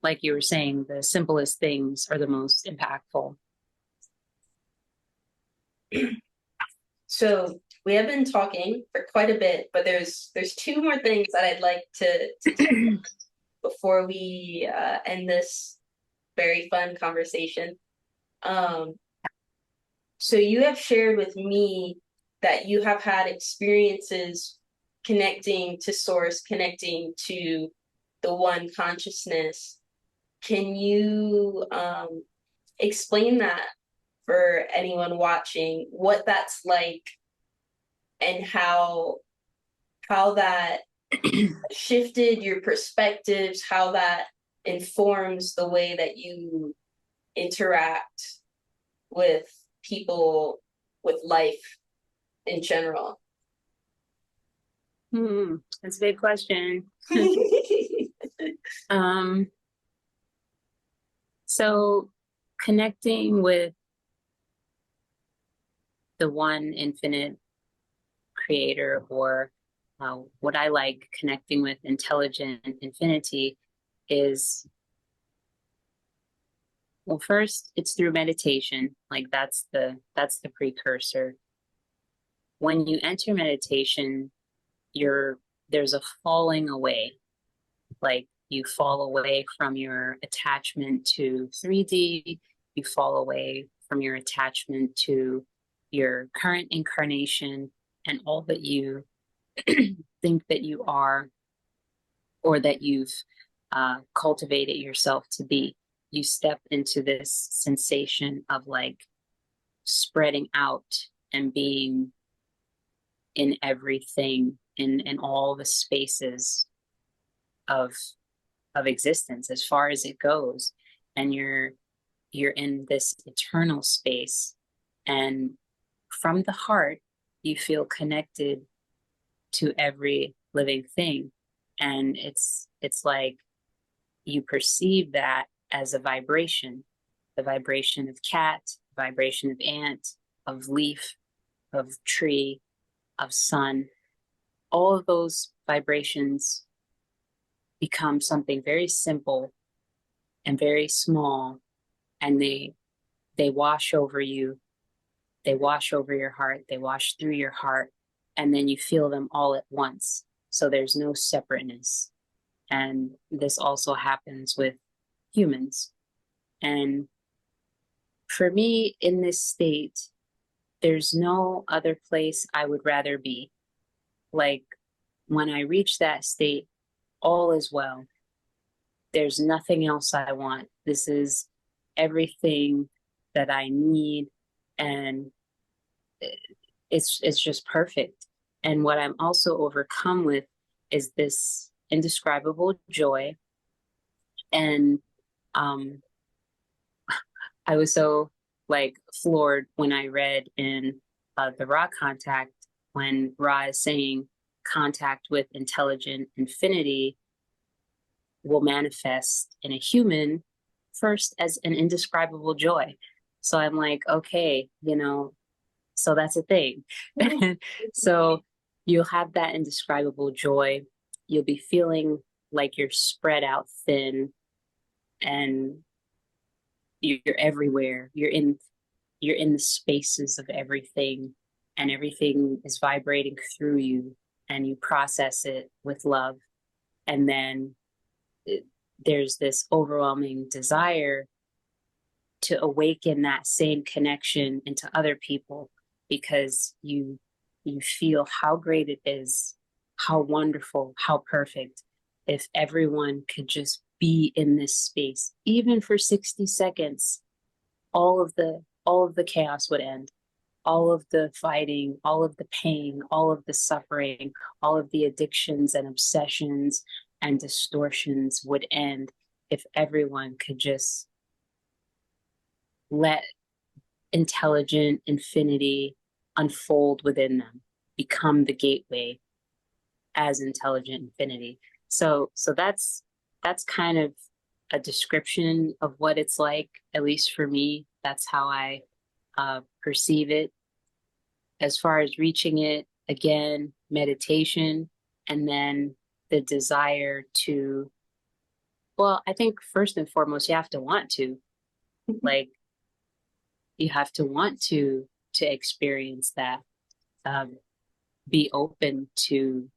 Speaker 2: like you were saying, the simplest things are the most impactful.
Speaker 1: So we have been talking for quite a bit, but there's 2 more things that I'd like to do before we end this very fun conversation. So you have shared with me that you have had experiences connecting to source, connecting to the one consciousness. Can you explain that for anyone watching, what that's like, and how that shifted your perspectives, how that informs the way that you interact with people, with life in general?
Speaker 2: That's a big question. So connecting with the one infinite creator, or what I like connecting with intelligent infinity, is, well, first it's through meditation. Like, that's the precursor. When you enter meditation, there's a falling away. Like, you fall away from your attachment to 3D, you fall away from your attachment to your current incarnation and all that you think that you are, or that you've cultivated yourself to be. You step into this sensation of like spreading out and being in everything, in all the spaces of existence as far as it goes. and you're in this eternal space, and from the heart you feel connected to every living thing, and it's like you perceive that as a vibration, the vibration of cat, vibration of ant, of leaf, of tree, of sun. All of those vibrations become something very simple and very small, and they wash over you, they wash over your heart, they wash through your heart, and then you feel them all at once. So there's no separateness. And this also happens with humans. And for me, in this state, there's no other place I would rather be. Like, when I reach that state, all is well. There's nothing else I want. This is everything that I need, and it's just perfect. And what I'm also overcome with is this indescribable joy. And I was so like floored when I read in the Ra contact, when Ra is saying contact with intelligent infinity will manifest in a human first as an indescribable joy. So I'm like, okay, so that's a thing. So you'll have that indescribable joy. You'll be feeling like you're spread out thin, and you're everywhere. You're in the spaces of everything, and everything is vibrating through you, and you process it with love. And then there's this overwhelming desire to awaken that same connection into other people, because you feel how great it is, how wonderful, how perfect, if everyone could just be in this space, even for 60 seconds. All of the chaos would end, all of the fighting, all of the pain, all of the suffering, all of the addictions and obsessions and distortions would end if everyone could just let intelligent infinity unfold within them, become the gateway as intelligent infinity. So that's kind of a description of what it's like, at least for me. That's how I perceive it. As far as reaching it, again, meditation, and then the desire to, well, I think first and foremost, you have to want to, like, you have to want to experience that, be open to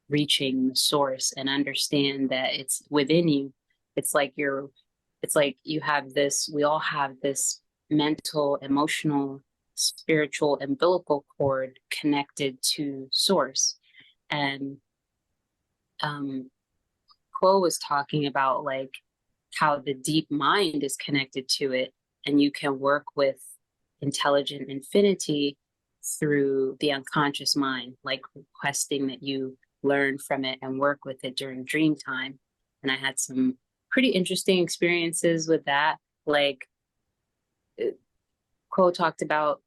Speaker 2: reaching the source and understand that it's within you. It's like you have this, we all have this mental, emotional, spiritual umbilical cord connected to source. And Quo was talking about like how the deep mind is connected to it, and you can work with intelligent infinity through the unconscious mind, like requesting that you learn from it and work with it during dream time. And I had some pretty interesting experiences with that. Like, Quo talked about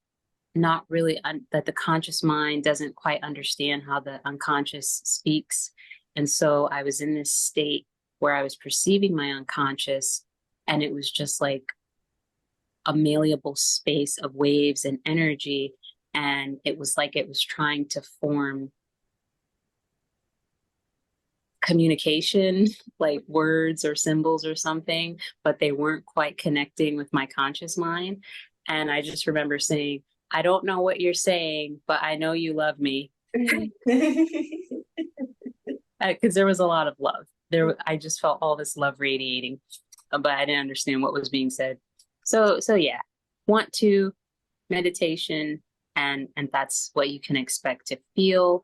Speaker 2: not really that the conscious mind doesn't quite understand how the unconscious speaks. And so I was in this state where I was perceiving my unconscious, and it was just like a malleable space of waves and energy. And it was like it was trying to form communication, like words or symbols or something, but they weren't quite connecting with my conscious mind. And I just remember saying, I don't know what you're saying, but I know you love me. Because there was a lot of love there. I just felt all this love radiating, but I didn't understand what was being said. So yeah, want to, meditation, and that's what you can expect to feel.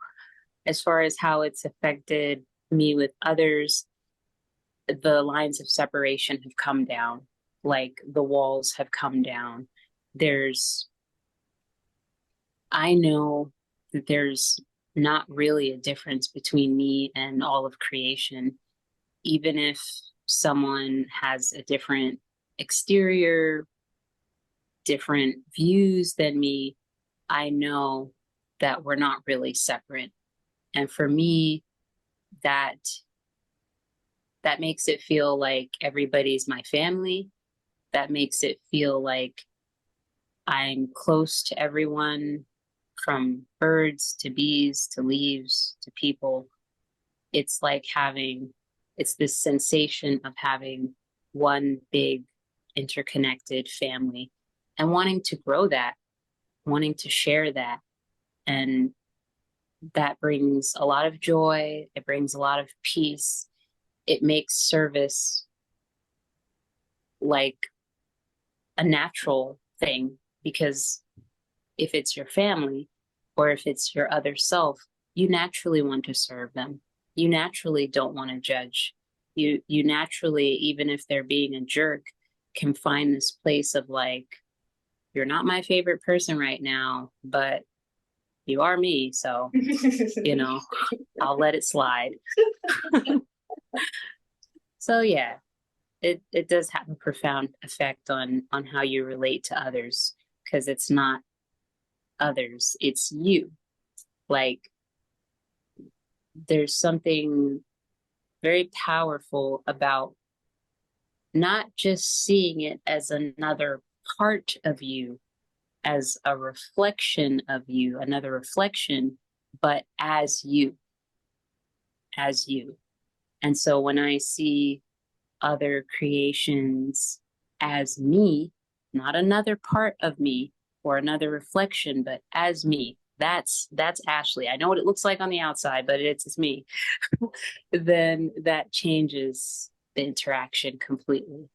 Speaker 2: As far as how it's affected me with others, the lines of separation have come down, like the walls have come down. I know that there's not really a difference between me and all of creation. Even if someone has a different exterior, different views than me, I know that we're not really separate. And for me, that makes it feel like everybody's my family. That makes it feel like I'm close to everyone, from birds to bees to leaves to people. It's like it's this sensation of having one big interconnected family and wanting to grow that, wanting to share that. And that brings a lot of joy. It brings a lot of peace. It makes service like a natural thing, because if it's your family or if it's your other self, you naturally want to serve them. You naturally don't want to judge. You naturally, even if they're being a jerk, can find this place of like, you're not my favorite person right now, but you are me. So, I'll let it slide. So yeah, it does have a profound effect on how you relate to others, because it's not others, it's you. Like, there's something very powerful about not just seeing it as another part of you, as a reflection of you, another reflection, but as you. And so when I see other creations as me, not another part of me or another reflection, but as me, that's Ashley. I know what it looks like on the outside, but it's me. Then that changes the interaction completely.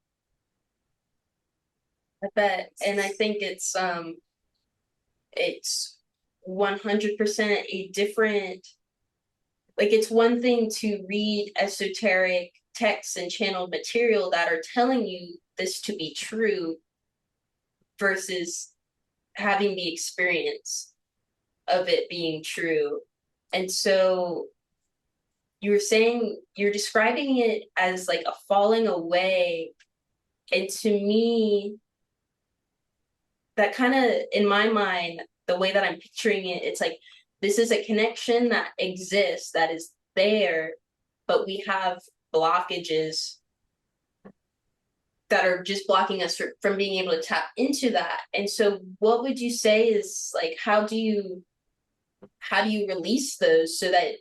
Speaker 1: I bet. And I think it's 100% a different, like, it's one thing to read esoteric texts and channeled material that are telling you this to be true versus having the experience of it being true. And so you're describing it as like a falling away. And to me, that kind of, in my mind, the way that I'm picturing it, it's like, this is a connection that exists, that is there, but we have blockages that are just blocking us from being able to tap into that. And so what would you say is like, how do you release those so that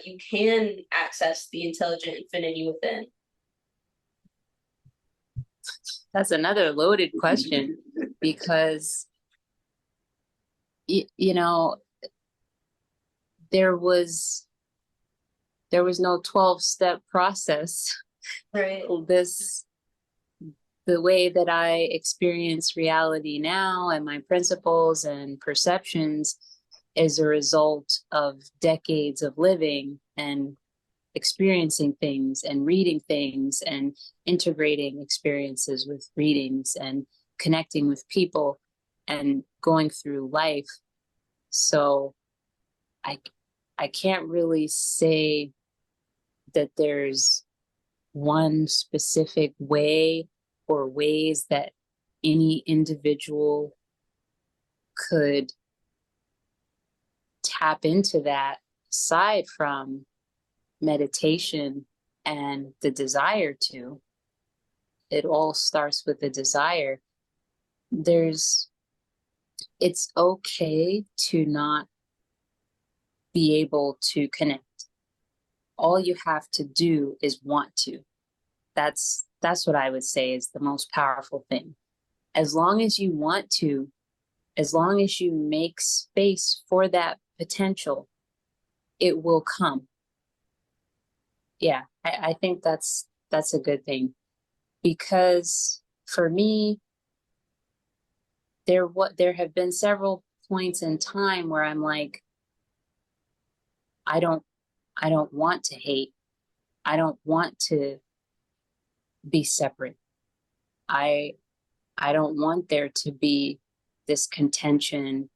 Speaker 1: you can access the intelligent infinity within?
Speaker 2: That's another loaded question, because there was no 12-step process.
Speaker 1: Right.
Speaker 2: The way that I experience reality now and my principles and perceptions is a result of decades of living and experiencing things and reading things and integrating experiences with readings and connecting with people and going through life. So I can't really say that there's one specific way or ways that any individual could tap into that, aside from meditation and the desire to. It all starts with the desire. It's okay to not be able to connect. All you have to do is want to. That's what I would say is the most powerful thing. As long as you want to, as long as you make space for that potential, it will come. Yeah, I think that's a good thing, because for me, there have been several points in time where I'm like, I don't want to hate. I don't want to be separate. I don't want there to be this contention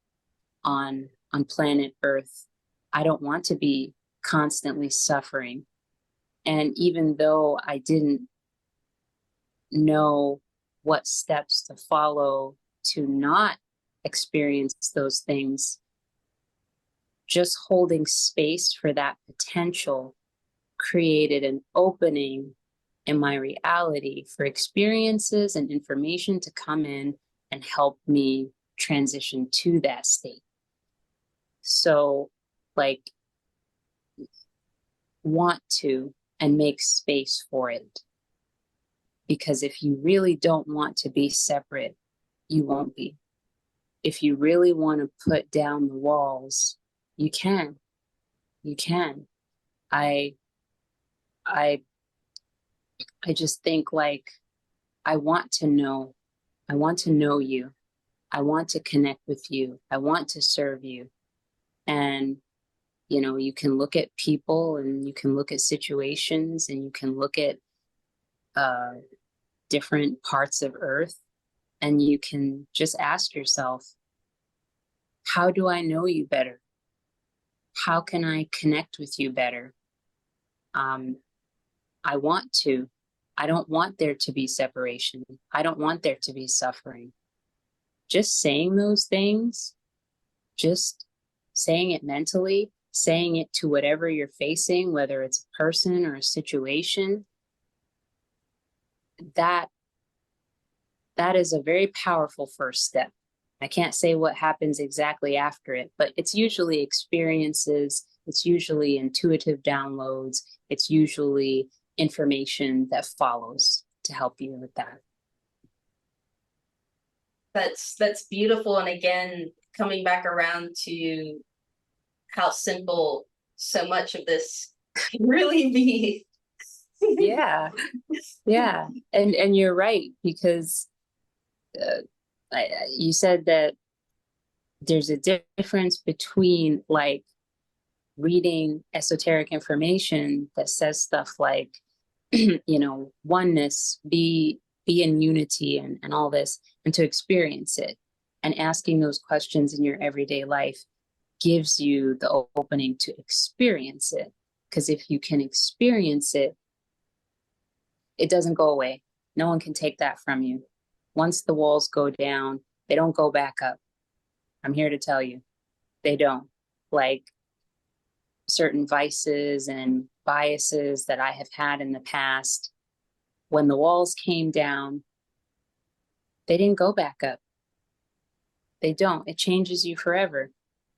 Speaker 2: on planet Earth. I don't want to be constantly suffering. And even though I didn't know what steps to follow to not experience those things, just holding space for that potential created an opening in my reality for experiences and information to come in and help me transition to that state. So, like, want to and make space for it. Because if you really don't want to be separate, you won't be. If you really want to put down the walls, you can. You can. I just think, like, I want to know. I want to know you. I want to connect with you. I want to serve you. And, you know, you can look at people and you can look at situations and you can look at different parts of Earth, and you can just ask yourself, how do I know you better? How can I connect with you better? I want to. I don't want there to be separation. I don't want there to be suffering. Just saying those things, just saying it mentally, saying it to whatever you're facing, whether it's a person or a situation, that is a very powerful first step. I can't say what happens exactly after it, but it's usually experiences, it's usually intuitive downloads, it's usually information that follows to help you with that.
Speaker 1: That's beautiful. And again, coming back around to how simple so much of this can really be.
Speaker 2: Yeah. And you're right, because you said that there's a difference between, like, reading esoteric information that says stuff like, you know, oneness, be in unity and all this, and to experience it. And asking those questions in your everyday life gives you the opening to experience it. Because if you can experience it, it doesn't go away. No one can take that from you. Once the walls go down, they don't go back up. I'm here to tell you, they don't. Like, certain vices and biases that I have had in the past, when the walls came down, they didn't go back up. They don't. It changes you forever.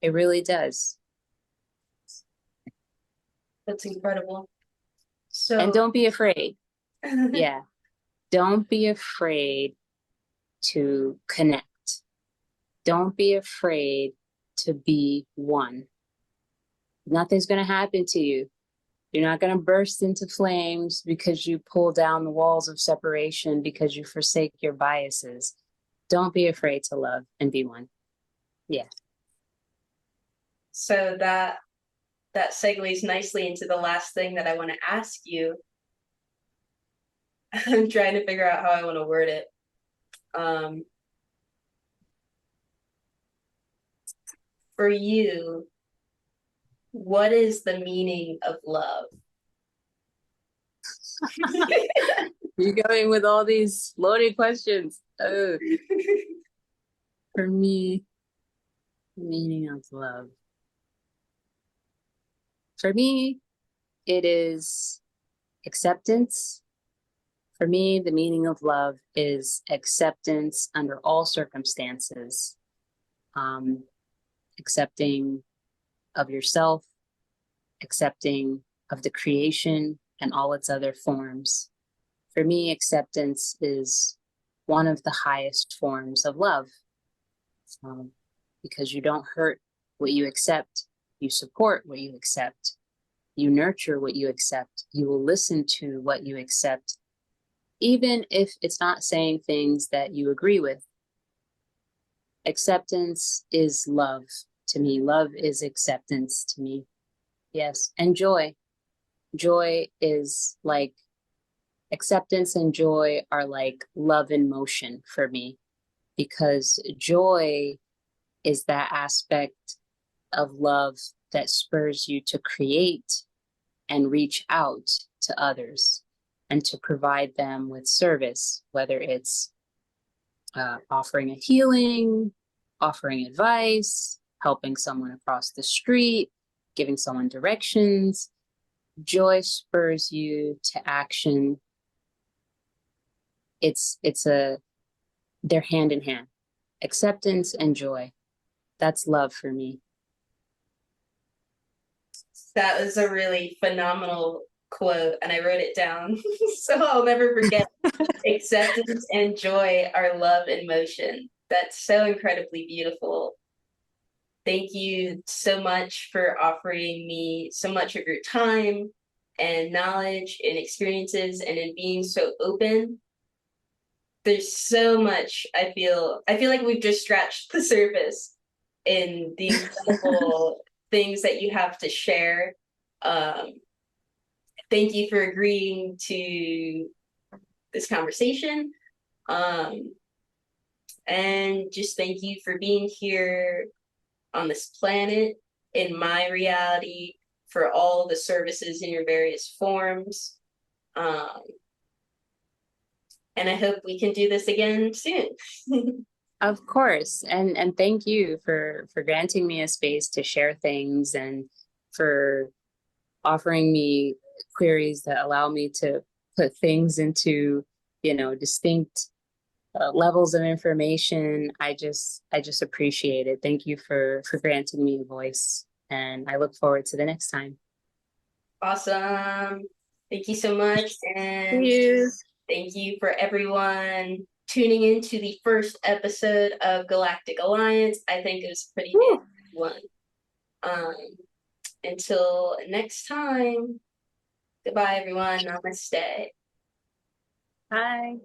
Speaker 2: It really does.
Speaker 1: That's incredible. So,
Speaker 2: and don't be afraid. Yeah. Don't be afraid to connect. Don't be afraid to be one. Nothing's going to happen to you. You're not going to burst into flames because you pull down the walls of separation, because you forsake your biases. Don't be afraid to love and be one. Yeah.
Speaker 1: So that segues nicely into the last thing that I want to ask you. I'm trying to figure out how I want to word it. For you, what is the meaning of love?
Speaker 2: You're going with all these loaded questions. Oh. For me, the meaning of love. For me, it is acceptance. For me, the meaning of love is acceptance under all circumstances. Accepting of yourself, accepting of the creation and all its other forms. For me, acceptance is one of the highest forms of love, because you don't hurt what you accept, you support what you accept, you nurture what you accept, you will listen to what you accept, even if it's not saying things that you agree with. Acceptance is love to me. Love is acceptance to me. Yes. And joy. Joy is like, acceptance and joy are like love in motion for me, because joy is that aspect of love that spurs you to create and reach out to others. and to provide them with service, whether it's offering a healing, offering advice, helping someone across the street, giving someone directions. Joy spurs you to action. They're hand in hand. Acceptance and joy. That's love for me.
Speaker 1: That was a really phenomenal quote, and I wrote it down so I'll never forget. Acceptance and joy are love in motion. That's so incredibly beautiful. Thank you so much for offering me so much of your time and knowledge and experiences, and in being so open. There's so much I feel like we've just scratched the surface in the incredible things that you have to share. Um, Thank you for agreeing to this conversation. Um, and just thank you for being here on this planet, in my reality, for all the services in your various forms. Um, and I hope we can do this again soon.
Speaker 2: Of course. And thank you for granting me a space to share things, and for offering me queries that allow me to put things into, distinct levels of information. I just appreciate it. Thank you for granting me a voice, and I look forward to the next time.
Speaker 1: Awesome. Thank you so much. And
Speaker 2: Thank you.
Speaker 1: thank you for everyone tuning in to the first episode of Galactic Alliance. I think it was a pretty big one. Um, until next time, goodbye, everyone. Namaste.
Speaker 2: Bye.